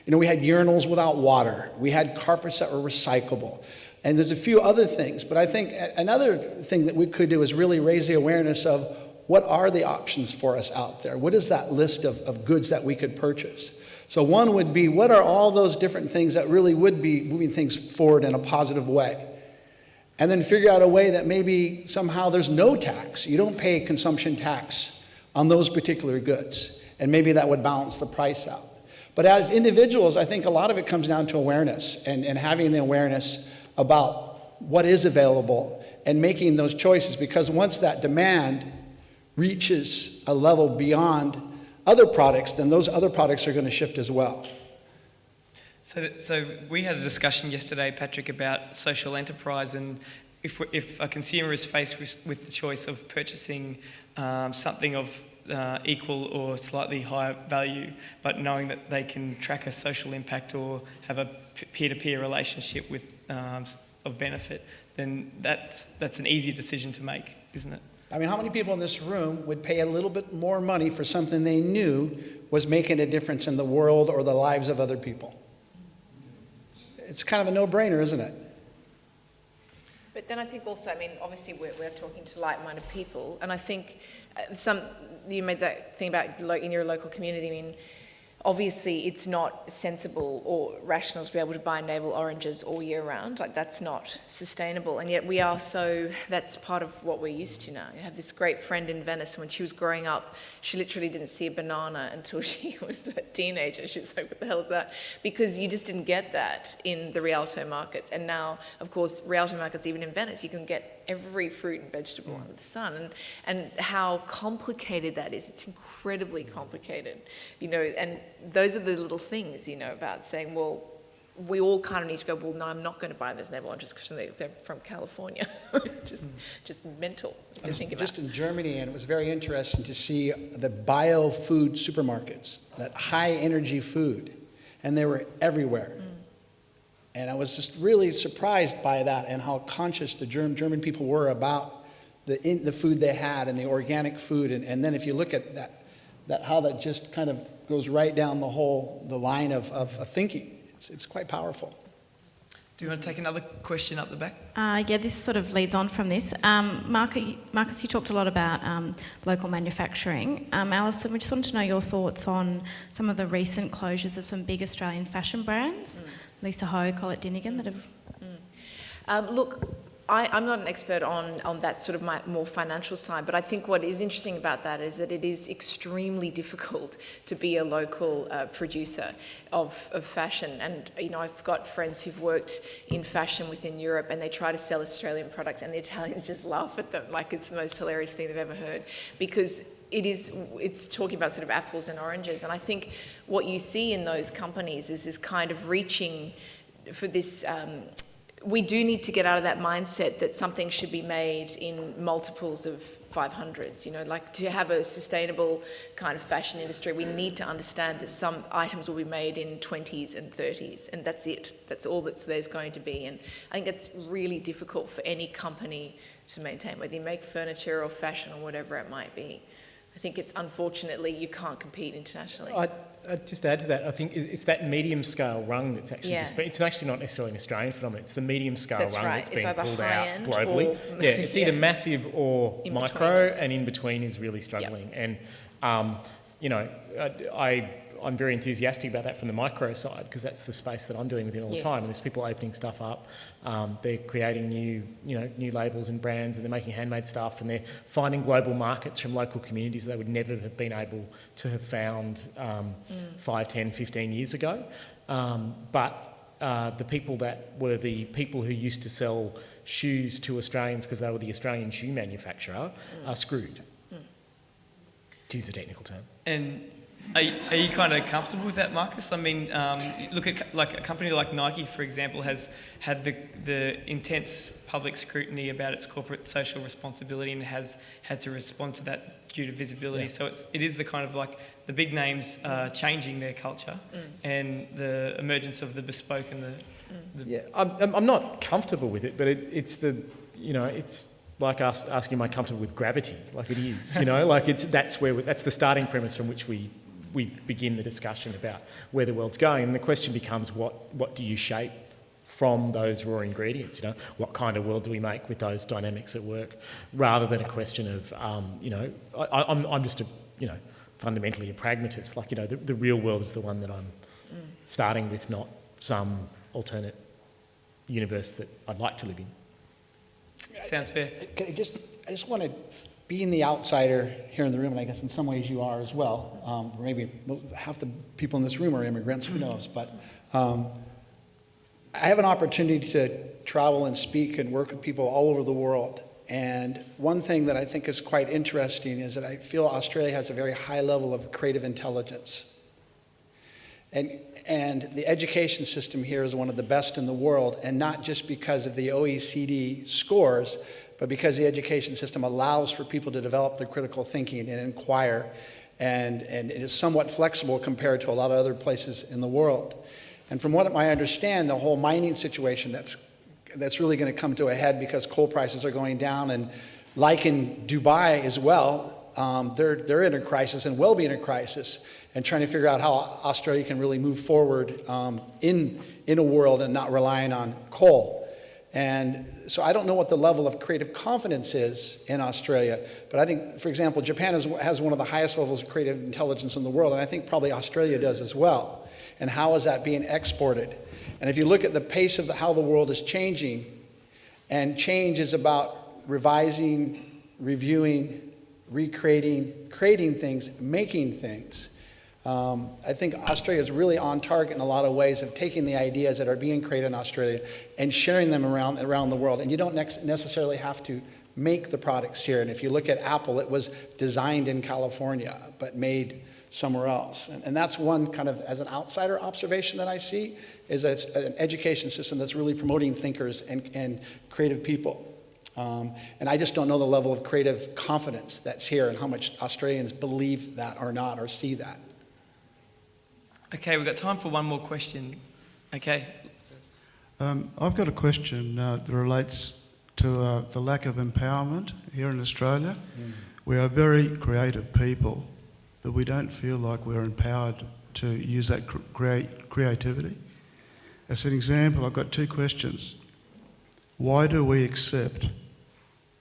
We had urinals without water. We had carpets that were recyclable. And there's a few other things, but I think another thing that we could do is really raise the awareness of what are the options for us out there? What is that list of goods that we could purchase? So one would be, what are all those different things that really would be moving things forward in a positive way? And then figure out a way that maybe somehow there's no tax. You don't pay consumption tax on those particular goods. And maybe that would balance the price out. But as individuals, I think a lot of it comes down to awareness and having the awareness about what is available and making those choices, because once that demand reaches a level beyond other products, then those other products are going to shift as well. So we had a discussion yesterday, Patrick, about social enterprise, and if a consumer is faced with the choice of purchasing something of equal or slightly higher value, but knowing that they can track a social impact or have a peer-to-peer relationship with of benefit, then that's an easier decision to make, isn't it? I mean, how many people in this room would pay a little bit more money for something they knew was making a difference in the world or the lives of other people? It's kind of a no-brainer, isn't it? But then I think also, I mean, obviously we're talking to like-minded people, and I think you made that thing about in your local community. I mean, obviously it's not sensible or rational to be able to buy navel oranges all year round. Like, that's not sustainable, and yet that's part of what we're used to now. I have this great friend in Venice, when she was growing up, she literally didn't see a banana until she was a teenager. She was like, what the hell is that? Because you just didn't get that in the Rialto markets. And now, of course, Rialto markets, even in Venice, you can get every fruit and vegetable under the sun, and how complicated that is. It's incredibly complicated, and those are the little things, about saying, well, we all kind of need to go, well, no, I'm not going to buy this navel oranges because they're from California. just mental to think about. Just in Germany, and it was very interesting to see the bio-food supermarkets, that high-energy food, and they were everywhere. And I was just really surprised by that and how conscious the German people were about the food they had and the organic food. And then if you look at that how that just kind of goes right down the line of thinking, it's quite powerful. Do you want to take another question up the back? Yeah, this sort of leads on from this. Marcus, you talked a lot about local manufacturing. Alison, we just wanted to know your thoughts on some of the recent closures of some big Australian fashion brands. Lisa Ho, Collett Dinnigan, that have... Look, I'm not an expert on that sort of more financial side, but I think what is interesting about that is that it is extremely difficult to be a local producer of fashion. And, you know, I've got friends who've worked in fashion within Europe and they try to sell Australian products and the Italians just laugh at them like it's the most hilarious thing they've ever heard, because it's talking about sort of apples and oranges. And I think what you see in those companies is this kind of reaching for this... we do need to get out of that mindset that something should be made in multiples of 500s. You know, like to have a sustainable kind of fashion industry, we need to understand that some items will be made in 20s and 30s, and that's it. That's all there's going to be. And I think it's really difficult for any company to maintain, whether you make furniture or fashion or whatever it might be. I think it's unfortunately you can't compete internationally. I'd just add to that, I think it's that medium scale rung that's actually, it's actually not necessarily an Australian phenomenon, it's the medium scale rung that's being pulled out globally. Yeah, it's either massive or in micro, between. and in between is really struggling. Yep. And, you know, I'm very enthusiastic about that from the micro side, because that's the space that I'm doing within all the time. And there's people opening stuff up, they're creating new labels and brands, and they're making handmade stuff, and they're finding global markets from local communities they would never have been able to have found 5, 10, 15 years ago. But the people that were the people who used to sell shoes to Australians because they were the Australian shoe manufacturer are screwed, to use a technical term. And are you kind of comfortable with that, Marcus? I mean, look at like a company like Nike, for example, has had the intense public scrutiny about its corporate social responsibility and has had to respond to that due to visibility. Yeah. So it is the kind of like the big names changing their culture and the emergence of the bespoke and the Yeah, I'm not comfortable with it, but it's it's like us asking, am I comfortable with gravity? Like it is, like that's the starting premise from which we begin the discussion about where the world's going. And the question becomes, what do you shape from those raw ingredients? What kind of world do we make with those dynamics at work? Rather than a question of, I'm just fundamentally a pragmatist. Like, the real world is the one that I'm starting with, not some alternate universe that I'd like to live in. Sounds fair. I just want to, being the outsider here in the room, and I guess in some ways you are as well, maybe half the people in this room are immigrants, who knows, but I have an opportunity to travel and speak and work with people all over the world. And one thing that I think is quite interesting is that I feel Australia has a very high level of creative intelligence. And the education system here is one of the best in the world, and not just because of the OECD scores, but because the education system allows for people to develop their critical thinking and inquire, and it is somewhat flexible compared to a lot of other places in the world. And from what I understand, the whole mining situation that's really going to come to a head because coal prices are going down, and like in Dubai as well, they're in a crisis and will be in a crisis, and trying to figure out how Australia can really move forward in a world and not relying on coal. And so I don't know what the level of creative confidence is in Australia, but I think, for example, Japan has one of the highest levels of creative intelligence in the world, and I think probably Australia does as well. And how is that being exported? And if you look at the pace of how the world is changing, and change is about revising, reviewing, recreating, creating things, making things. I think Australia is really on target in a lot of ways of taking the ideas that are being created in Australia and sharing them around the world. And you don't necessarily have to make the products here. And if you look at Apple, it was designed in California, but made somewhere else. And that's one kind of, as an outsider observation that I see, is that it's an education system that's really promoting thinkers and creative people. And I just don't know the level of creative confidence that's here and how much Australians believe that or not, or see that. Okay, we've got time for one more question. Okay. I've got a question that relates to the lack of empowerment here in Australia. We are very creative people, but we don't feel like we're empowered to use that creativity. As an example, I've got two questions. Why do we accept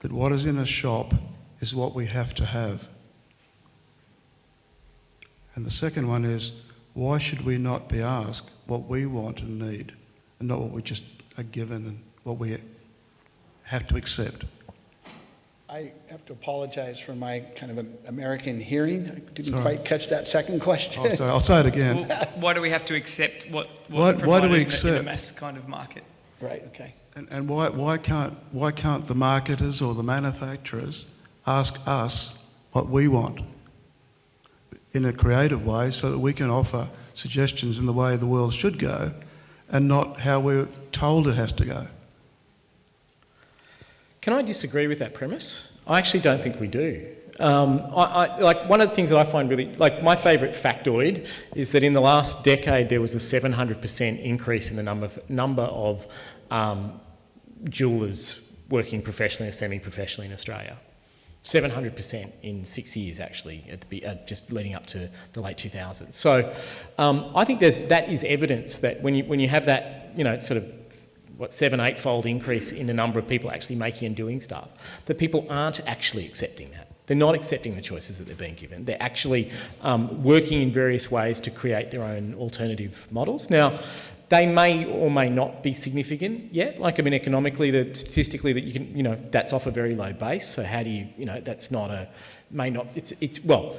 that what is in a shop is what we have to have? And the second one is, why should we not be asked what we want and need, and not what we just are given and what we have to accept? I have to apologize for my kind of American hearing. I didn't Sorry. quite catch that second question. Oh, sorry, I'll say it again. Well, why do we have to accept what's Why do provided we in accept? a mass kind of market? Right, okay. And why can't the marketers or the manufacturers ask us what we want in a creative way so that we can offer suggestions in the way the world should go and not how we're told it has to go? Can I disagree with that premise? I actually don't think we do. Like one of the things that I find really, like my favourite factoid is that in the last decade there was a 700% increase in the number of jewellers working professionally or semi-professionally in Australia. 700% in 6 years, actually, just leading up to the late 2000s. So I think that is evidence that when you have that, sort of 7-8-fold increase in the number of people actually making and doing stuff, that people aren't actually accepting that. They're not accepting the choices that they're being given. They're actually working in various ways to create their own alternative models. Now, they may or may not be significant yet. Economically, statistically, that you can, that's off a very low base. So how do you, that's not a, may not, well,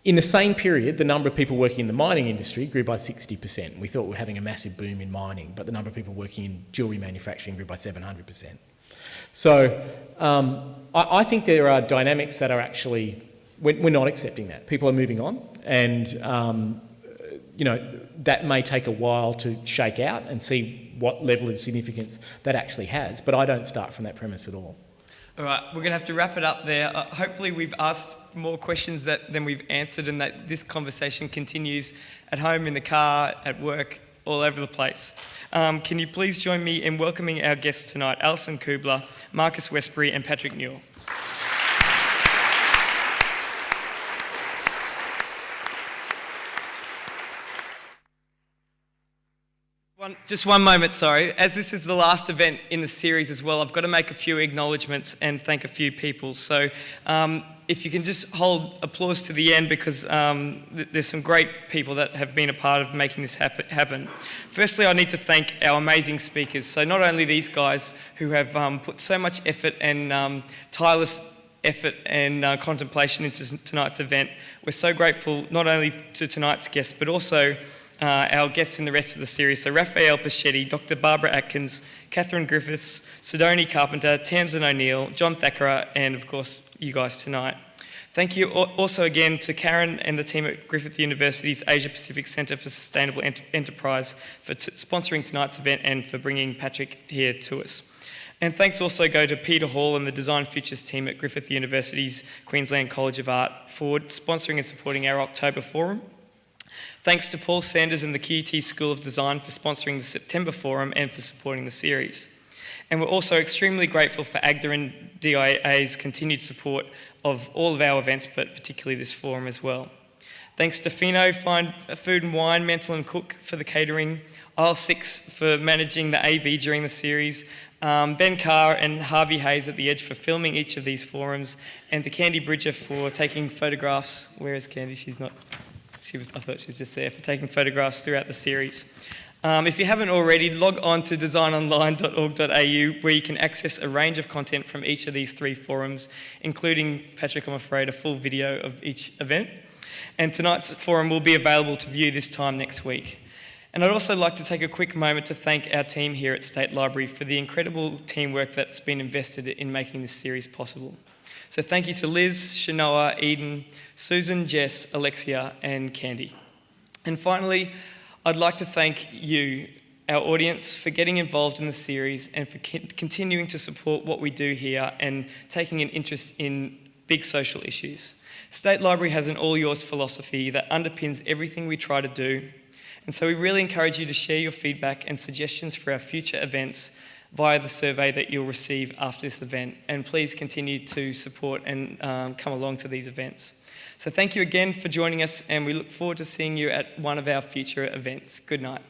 in the same period, the number of people working in the mining industry grew by 60%. We thought we were having a massive boom in mining, but the number of people working in jewellery manufacturing grew by 700%. So I think there are dynamics that are actually, we're not accepting that. People are moving on, and that may take a while to shake out and see what level of significance that actually has. But I don't start from that premise at all. All right, we're going to have to wrap it up there. Hopefully we've asked more questions than we've answered, and that this conversation continues at home, in the car, at work, all over the place. Can you please join me in welcoming our guests tonight, Alison Kubler, Marcus Westbury and Patrick Newell. Just one moment, sorry. As this is the last event in the series as well, I've got to make a few acknowledgements and thank a few people. So if you can just hold applause to the end, because there's some great people that have been a part of making this happen. Firstly, I need to thank our amazing speakers. So not only these guys who have put so much effort and tireless effort and contemplation into tonight's event. We're so grateful not only to tonight's guests, but also our guests in the rest of the series. So Raphael Pachetti, Dr. Barbara Atkins, Catherine Griffiths, Sidoni Carpenter, Tamsin O'Neill, John Thackeray, and of course, you guys tonight. Thank you also again to Karen and the team at Griffith University's Asia Pacific Centre for Sustainable Enterprise for sponsoring tonight's event and for bringing Patrick here to us. And thanks also go to Peter Hall and the Design Futures team at Griffith University's Queensland College of Art for sponsoring and supporting our October Forum. Thanks to Paul Sanders and the QUT School of Design for sponsoring the September Forum and for supporting the series. And we're also extremely grateful for AGDA and DIA's continued support of all of our events, but particularly this forum as well. Thanks to Fino, Fine Food and Wine, Mental and Cook for the catering, Aisle 6 for managing the AV during the series, Ben Carr and Harvey Hayes at The Edge for filming each of these forums, and to Candy Bridger for taking photographs. Where is Candy? She's not... I thought she was just there, for taking photographs throughout the series. If you haven't already, log on to designonline.org.au, where you can access a range of content from each of these 3 forums, including, Patrick, I'm afraid, a full video of each event. And tonight's forum will be available to view this time next week. And I'd also like to take a quick moment to thank our team here at State Library for the incredible teamwork that's been invested in making this series possible. So thank you to Liz, Shanoa, Eden, Susan, Jess, Alexia and Candy. And finally, I'd like to thank you, our audience, for getting involved in the series and for continuing to support what we do here and taking an interest in big social issues. State Library has an all yours philosophy that underpins everything we try to do, And so we really encourage you to share your feedback and suggestions for our future events via the survey that you'll receive after this event. And please continue to support and come along to these events. So thank you again for joining us, and we look forward to seeing you at one of our future events. Good night.